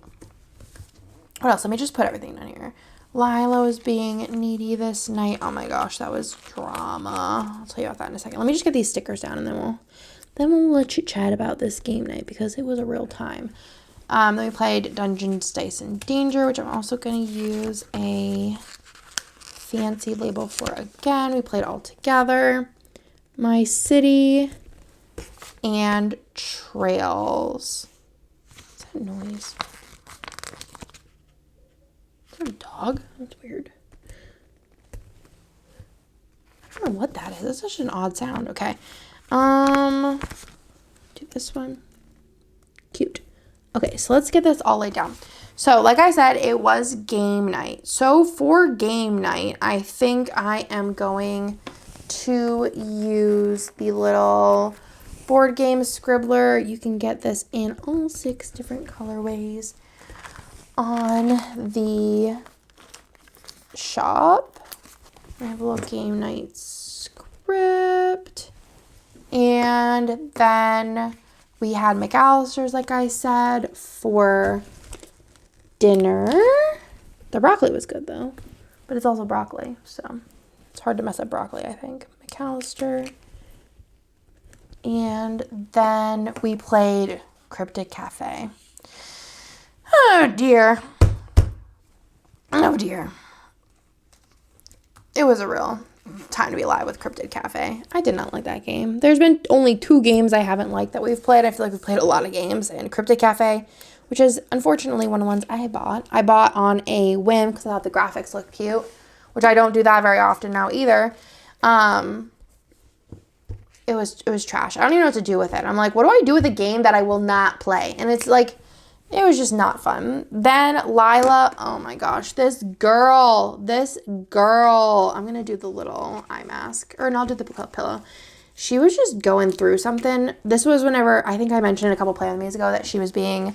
A: what else? Let me just put everything down here. Lila was being needy this night. Oh my gosh, that was drama. I'll tell you about that in a second. Let me just get these stickers down and then we'll let you chat about this game night because it was a real time. Then we played Dungeons, Dice, and Danger, which I'm also going to use a fancy label for again. We played All Together, My City, and Trails. What's that noise? Is that a dog? That's weird. I don't know what that is. That's such an odd sound. Okay. Do this one. Cute. Okay, so let's get this all laid down. So, like I said, it was game night. So, for game night, I think I am going to use the little board game scribbler. You can get this in all 6 different colorways on the shop. I have a little game night script. And then we had McAllister's, like I said, for dinner. The broccoli was good, though. But it's also broccoli, so it's hard to mess up broccoli, I think. McAllister. And then we played Cryptic Cafe. Oh, dear. Oh, dear. It was a real Time to Be Alive with Cryptid Cafe. I did not like that game. There's been only 2 games I haven't liked that we've played. I feel like we've played a lot of games. And Cryptid Cafe, which is unfortunately one of the ones I bought. I bought on a whim because I thought the graphics looked cute, which I don't do that very often now either. It was trash. I don't even know what to do with it. I'm like, what do I do with a game that I will not play? And it's like, it was just not fun. Then Lila, oh my gosh, this girl, I'm going to do the little eye mask, or no, I'll do the pillow. She was just going through something. This was whenever, I think I mentioned a couple play with me's ago that she was being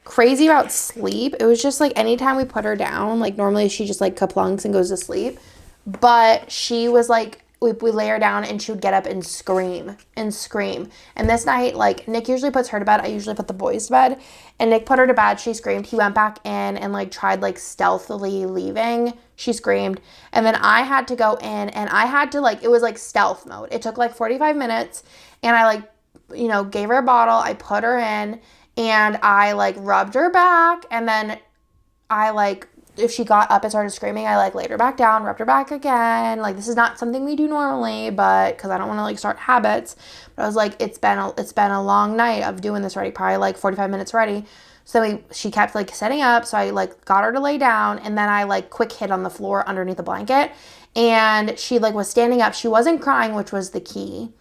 A: crazy about sleep. It was just like anytime we put her down, like normally she just like kaplunks and goes to sleep. But she was like, we lay her down and she would get up and scream and scream. And this night, like, Nick usually puts her to bed. I usually put the boys to bed. And Nick put her to bed. She screamed. He went back in and, like, tried, like, stealthily leaving. She screamed. And then I had to go in and I had to, like, it was, like, stealth mode. It took, like, 45 minutes. And I, like, you know, gave her a bottle. I put her in. And I, like, rubbed her back. And then I, like, if she got up and started screaming, I like laid her back down, rubbed her back again. Like, this is not something we do normally, but because I don't want to like start habits. But I was like, it's been a long night of doing this already, probably like 45 minutes already. So she kept like setting up. So I like got her to lay down, and then I like quick hid on the floor underneath the blanket, and she like was standing up. She wasn't crying, which was the key.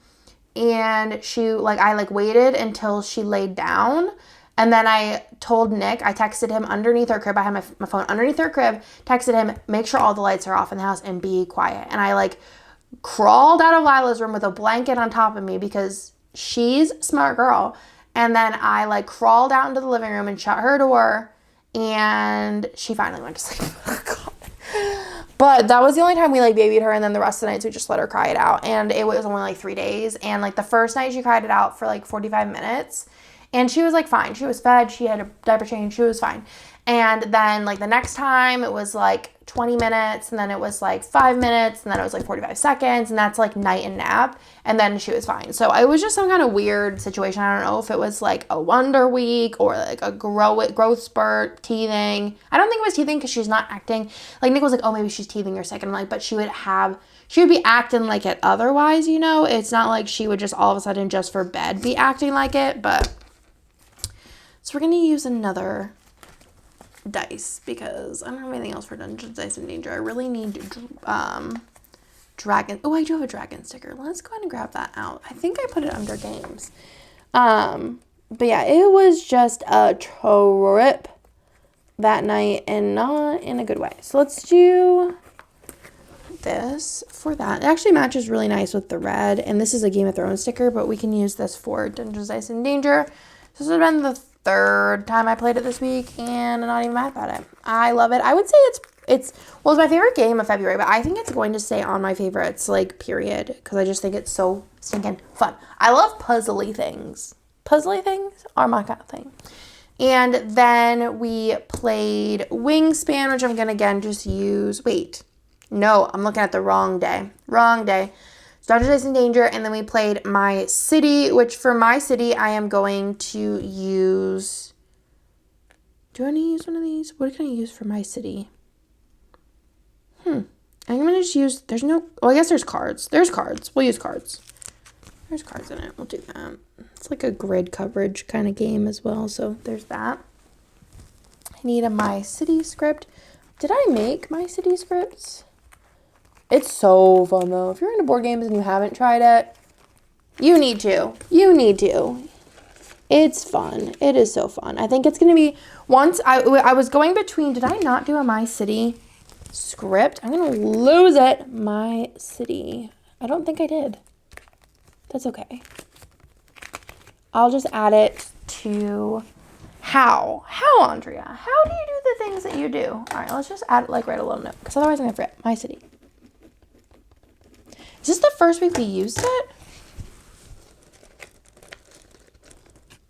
A: And she like, I like waited until she laid down. And then I told Nick, I texted him underneath her crib. I had my phone underneath her crib, texted him, make sure all the lights are off in the house and be quiet. And I like crawled out of Lila's room with a blanket on top of me because she's a smart girl. And then I like crawled out into the living room and shut her door, and she finally went to sleep. Oh, God. But that was the only time we like babied her, and then the rest of the nights we just let her cry it out. And it was only like 3 days. And like the first night she cried it out for like 45 minutes. And she was, like, fine. She was fed. She had a diaper change. She was fine. And then, like, the next time, it was, like, 20 minutes. And then it was, like, 5 minutes. And then it was, like, 45 seconds. And that's, like, night and nap. And then she was fine. So it was just some kind of weird situation. I don't know if it was, like, a wonder week or, like, a growth spurt, teething. I don't think it was teething because she's not acting. Like, Nick was like, oh, maybe she's teething or sick. And I'm like, but she would be acting like it otherwise, you know? It's not like she would just all of a sudden just for bed be acting like it. But so we're going to use another dice because I don't have anything else for Dungeons, Dice, and Danger. I really need dragon. Oh, I do have a dragon sticker. Let's go ahead and grab that out. I think I put it under games. But yeah, it was just a trip that night and not in a good way. So let's do this for that. It actually matches really nice with the red. And this is a Game of Thrones sticker, but we can use this for Dungeons, Dice, and Danger. This has been the 3rd time I played it this week, and I'm not even mad about it. I love it. I would say it's my favorite game of February, but I think it's going to stay on my favorites, like, period, because I just think it's so stinking fun. I love puzzly things. Puzzly things are my kind of thing. And then we played Wingspan, which I'm going to, again, just use. Wait. No, I'm looking at the wrong day. Wrong day. Dungeons, Dice, and Danger, and then we played My City, which for My City, I am going to use... Do I want to use one of these? What can I use for My City? I'm going to just use... There's no... Oh, I guess there's cards. There's cards. We'll use cards. There's cards in it. We'll do that. It's like a grid coverage kind of game as well, so there's that. I need a My City script. Did I make My City scripts? It's so fun, though. If you're into board games and you haven't tried it, you need to. You need to. It's fun. It is so fun. I think it's going to be... Once I was going between... Did I not do a My City script? I'm going to lose it. My City. I don't think I did. That's okay. I'll just add it to... How, Andrea? How do you do the things that you do? All right, let's just add, like, write a little note, because otherwise I'm going to forget. My City. Is this the first week we used it?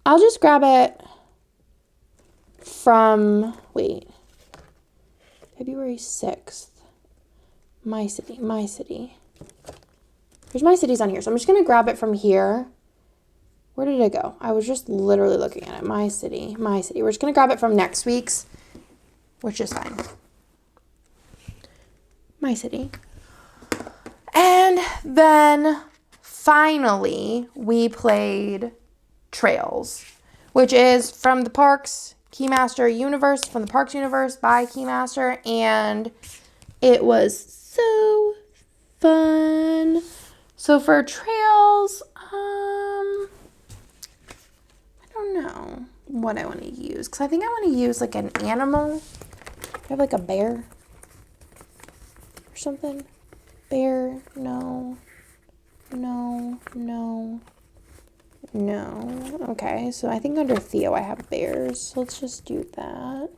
A: I'll just grab it from, wait, February 6th. My City. There's My Cities on here, so I'm just going to grab it from here. Where did it go? I was just literally looking at it. My City. We're just going to grab it from next week's, which is fine. My City. And then finally we played Trails, which is from the Parks Keymaster universe, from the Parks universe by Keymaster, and it was so fun. So for Trails, I don't know what I want to use, because I think I want to use like an animal. I have like a bear or something. Bear, no. Okay, so I think under Theo I have bears. So let's just do that.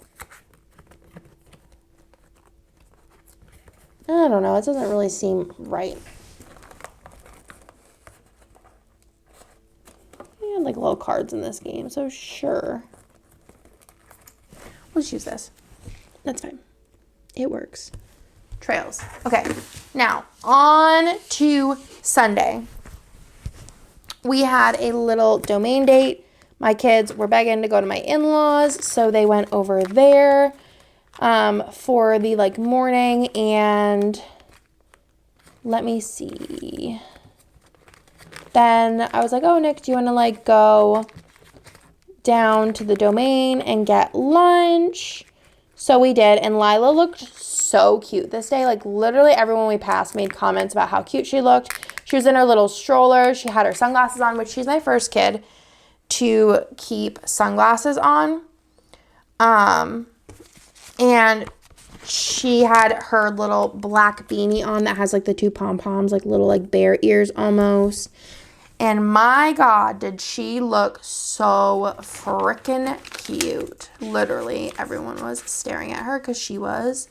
A: I don't know. It doesn't really seem right. I had like little cards in this game, so sure. Let's use this. That's fine. It works. Trails. Okay, now on to Sunday. We had a little domain date. My kids were begging to go to my in-laws, so they went over there for the like morning, and let me see. Then I was like, oh, Nick, do you want to like go down to the domain and get lunch? So we did, and Lila looked so cute this day. Like literally everyone we passed made comments about how cute she looked. She was in her little stroller. She had her sunglasses on, which she's my first kid to keep sunglasses on. And she had her little black beanie on that has like the two pom-poms, like little like bear ears almost. And my God, did she look so freaking cute. Literally, everyone was staring at her because she was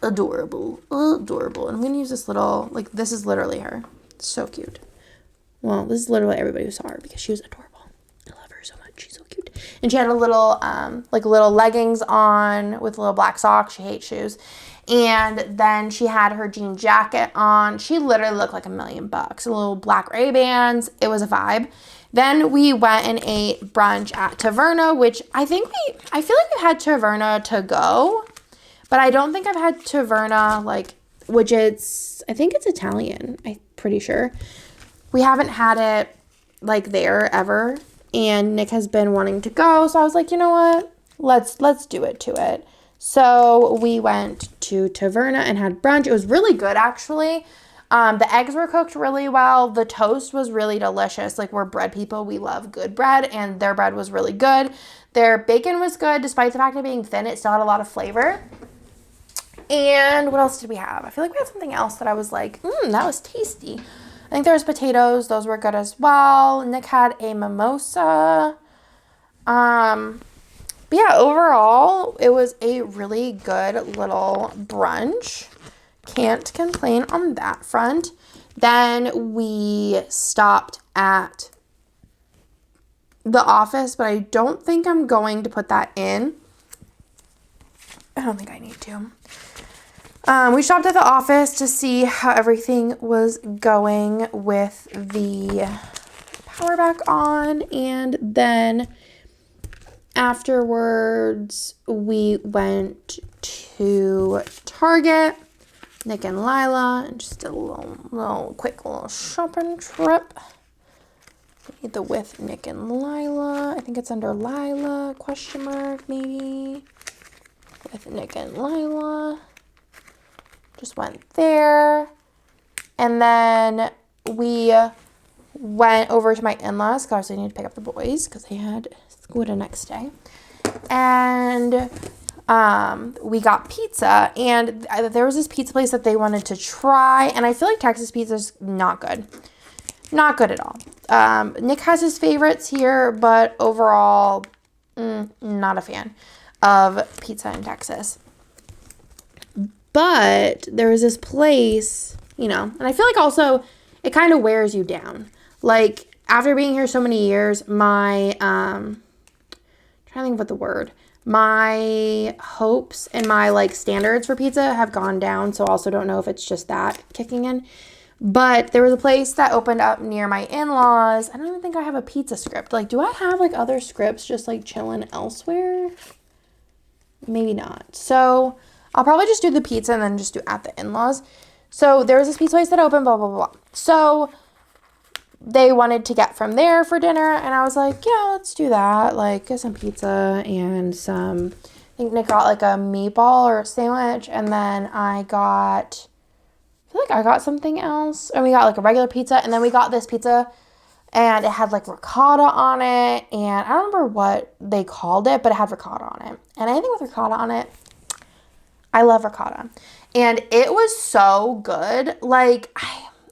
A: adorable. And I'm going to use this little, like, this is literally her. So cute. Well, this is literally everybody who saw her because she was adorable. I love her so much. She's so cute. And she had a little, like, little leggings on with little black socks. She hates shoes. And then she had her jean jacket on. She literally looked like $1 million. A little black Ray-Bans. It was a vibe. Then we went and ate brunch at Taverna, which I feel like we've had Taverna to go, but I don't think I've had Taverna, like, I think it's Italian, I'm pretty sure. We haven't had it, like, there ever, and Nick has been wanting to go, so I was like, you know what? Let's do it to it. So we went to Taverna and had brunch. It was really good, actually. The eggs were cooked really well. The toast was really delicious. Like, we're bread people. We love good bread, and their bread was really good. Their bacon was good. Despite the fact of being thin, it still had a lot of flavor. And what else did we have? I feel like we had something else that I was like, that was tasty. I think there was potatoes. Those were good as well. Nick had a mimosa. But yeah, overall, it was a really good little brunch. Can't complain on that front. Then we stopped at the office, but I don't think I'm going to put that in. I don't think I need to. We stopped at the office to see how everything was going with the power back on, and then afterwards we went to Target, Nick and Lila, and just did a quick shopping trip. With Nick and Lila. I think it's under Lila, question mark, maybe. With Nick and Lila. Just went there. And then we went over to my in-laws, because I needed to pick up the boys, because they had school the next day. And we got pizza, and there was this pizza place that they wanted to try, and I feel like Texas pizza is not good. Not good at all. Nick has his favorites here, but overall, not a fan of pizza in Texas. But there was this place, and I feel like also it kind of wears you down. Like, after being here so many years, my, trying to think of the word, my hopes and my, like, standards for pizza have gone down, so I also don't know if it's just that kicking in. But there was a place that opened up near my in-laws. I don't even think I have a pizza script. Like, do I have, like, other scripts just, like, chilling elsewhere? Maybe not. So I'll probably just do the pizza and then just do at the in-laws. So there was this pizza place that opened, blah, blah, blah. So they wanted to get from there for dinner, and I was like, yeah, let's do that. Like, get some pizza and some, I think Nick got like a meatball or a sandwich, and then I feel like I got something else, and we got like a regular pizza, and then we got this pizza, and it had like ricotta on it, and I don't remember what they called it, but it had ricotta on it, and anything with ricotta on it, I love ricotta, and it was so good. Like,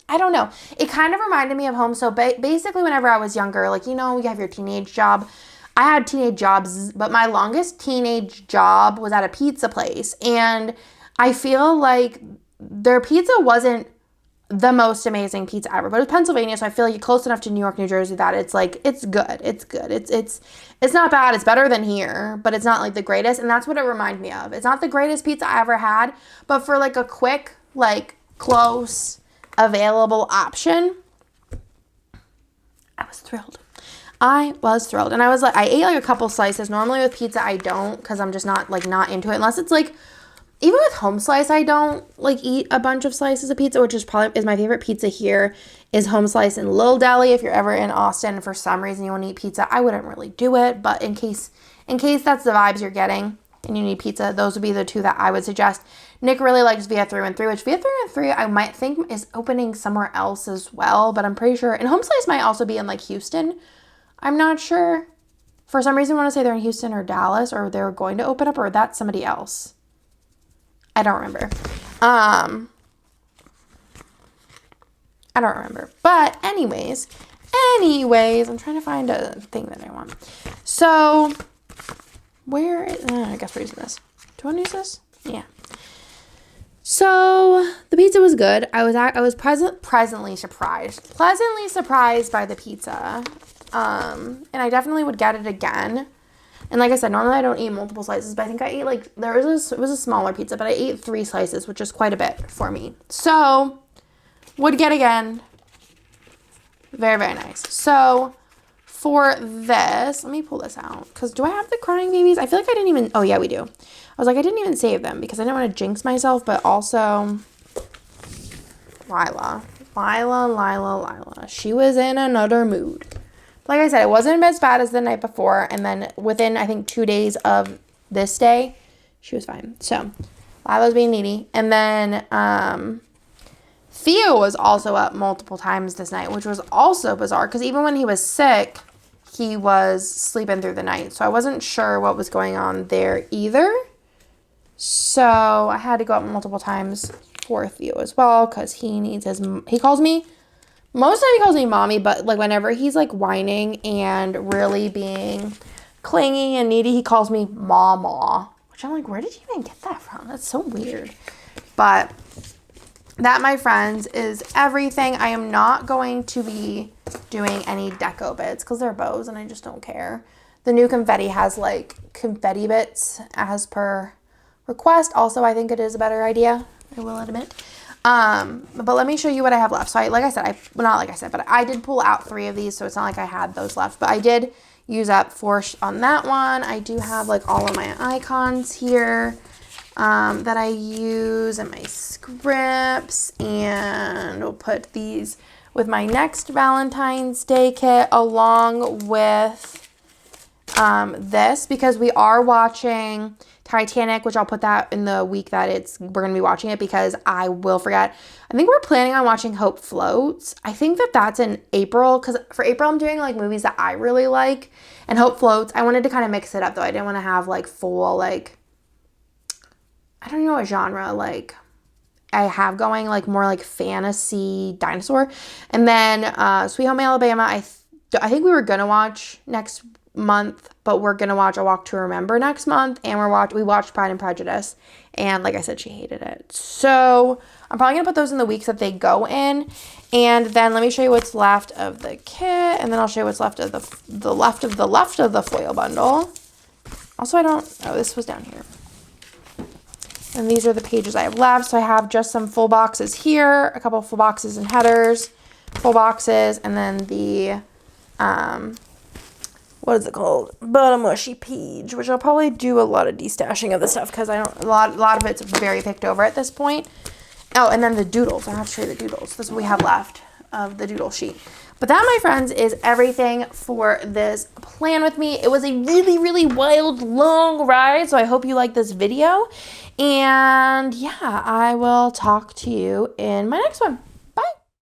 A: I don't know. It kind of reminded me of home. So basically, whenever I was younger, like, you know, you have your teenage job. I had teenage jobs, but my longest teenage job was at a pizza place. And I feel like their pizza wasn't the most amazing pizza ever, but it was Pennsylvania, so I feel like it's close enough to New York, New Jersey that it's like, it's good. It's good. It's not bad. It's better than here, but it's not like the greatest. And that's what it reminded me of. It's not the greatest pizza I ever had, but for like a quick, like close, available option, I was thrilled. And I ate like a couple slices. Normally with pizza I don't, because I'm just not into it, unless it's like, even with home slice, I don't like eat a bunch of slices of pizza, which is my favorite pizza here is Home Slice in Lil Deli. If you're ever in Austin and for some reason you want to eat pizza, I wouldn't really do it, but in case that's the vibes you're getting and you need pizza, those would be the two that I would suggest. Nick really likes Via 313, which Via 313 I might think is opening somewhere else as well, but I'm pretty sure, and Home Slice might also be in like Houston. I'm not sure. For some reason I want to say they're in Houston or Dallas, or they were going to open up, or that's somebody else. I don't remember. I don't remember. But anyways, I'm trying to find a thing that I want. So, I guess we're using this. Do I want to use this? Yeah. So, the pizza was good. I was pleasantly surprised by the pizza. And I definitely would get it again. And like I said, normally I don't eat multiple slices, but I think I ate it was a smaller pizza, but I ate 3 slices, which is quite a bit for me. So, would get again. Very, very nice. So, for this, let me pull this out, because do I have the crying babies? I feel like I didn't even, oh yeah, we do. I was like, I didn't even save them, because I didn't want to jinx myself, but also, Lila. She was in another mood. Like I said, it wasn't as bad as the night before, and then within, I think, 2 days of this day, she was fine. So, Lila was being needy. And then, Theo was also up multiple times this night, which was also bizarre, because even when he was sick, he was sleeping through the night. So, I wasn't sure what was going on there either. So, I had to go up multiple times for Theo as well, because he calls me, most of the time he calls me mommy, but like whenever he's like whining and really being clingy and needy, he calls me mama, which I'm like, where did you even get that from? That's so weird. But that, my friends, is everything. I am not going to be doing any deco bits because they're bows and I just don't care. The new confetti has like confetti bits as per request. Also, I think it is a better idea, I will admit. But let me show you what I have left. So but I did pull out 3 of these, so it's not like I had those left, but I did use up 4 on that one. I do have like all of my icons here, that I use and my scripts, and we'll put these with my next Valentine's Day kit along with, this, because we are watching Titanic, which I'll put that in the week that we're going to be watching it, because I will forget. I think we're planning on watching Hope Floats. I think that's in April, because for April I'm doing like movies that I really like, and Hope Floats, I wanted to kind of mix it up though. I didn't want to have like full, like, I don't know what genre like I have going, like more like fantasy dinosaur. And then Sweet Home Alabama, I think we were going to watch next month, but we're gonna watch A Walk to Remember next month, and we watched Pride and Prejudice, and like I said, she hated it. So I'm probably gonna put those in the weeks that they go in, and then let me show you what's left of the kit, and then I'll show you what's left of the left of the foil bundle. Also, this was down here, and these are the pages I have left. So I have just some full boxes here, a couple full boxes and headers, full boxes, and then the what is it called? Bottom mushy page, which I'll probably do a lot of destashing of the stuff, because a lot of it's very picked over at this point. Oh, and then the doodles. I have to show you the doodles. This is what we have left of the doodle sheet. But that, my friends, is everything for this plan with me. It was a really, really wild, long ride, so I hope you like this video. And yeah, I will talk to you in my next one.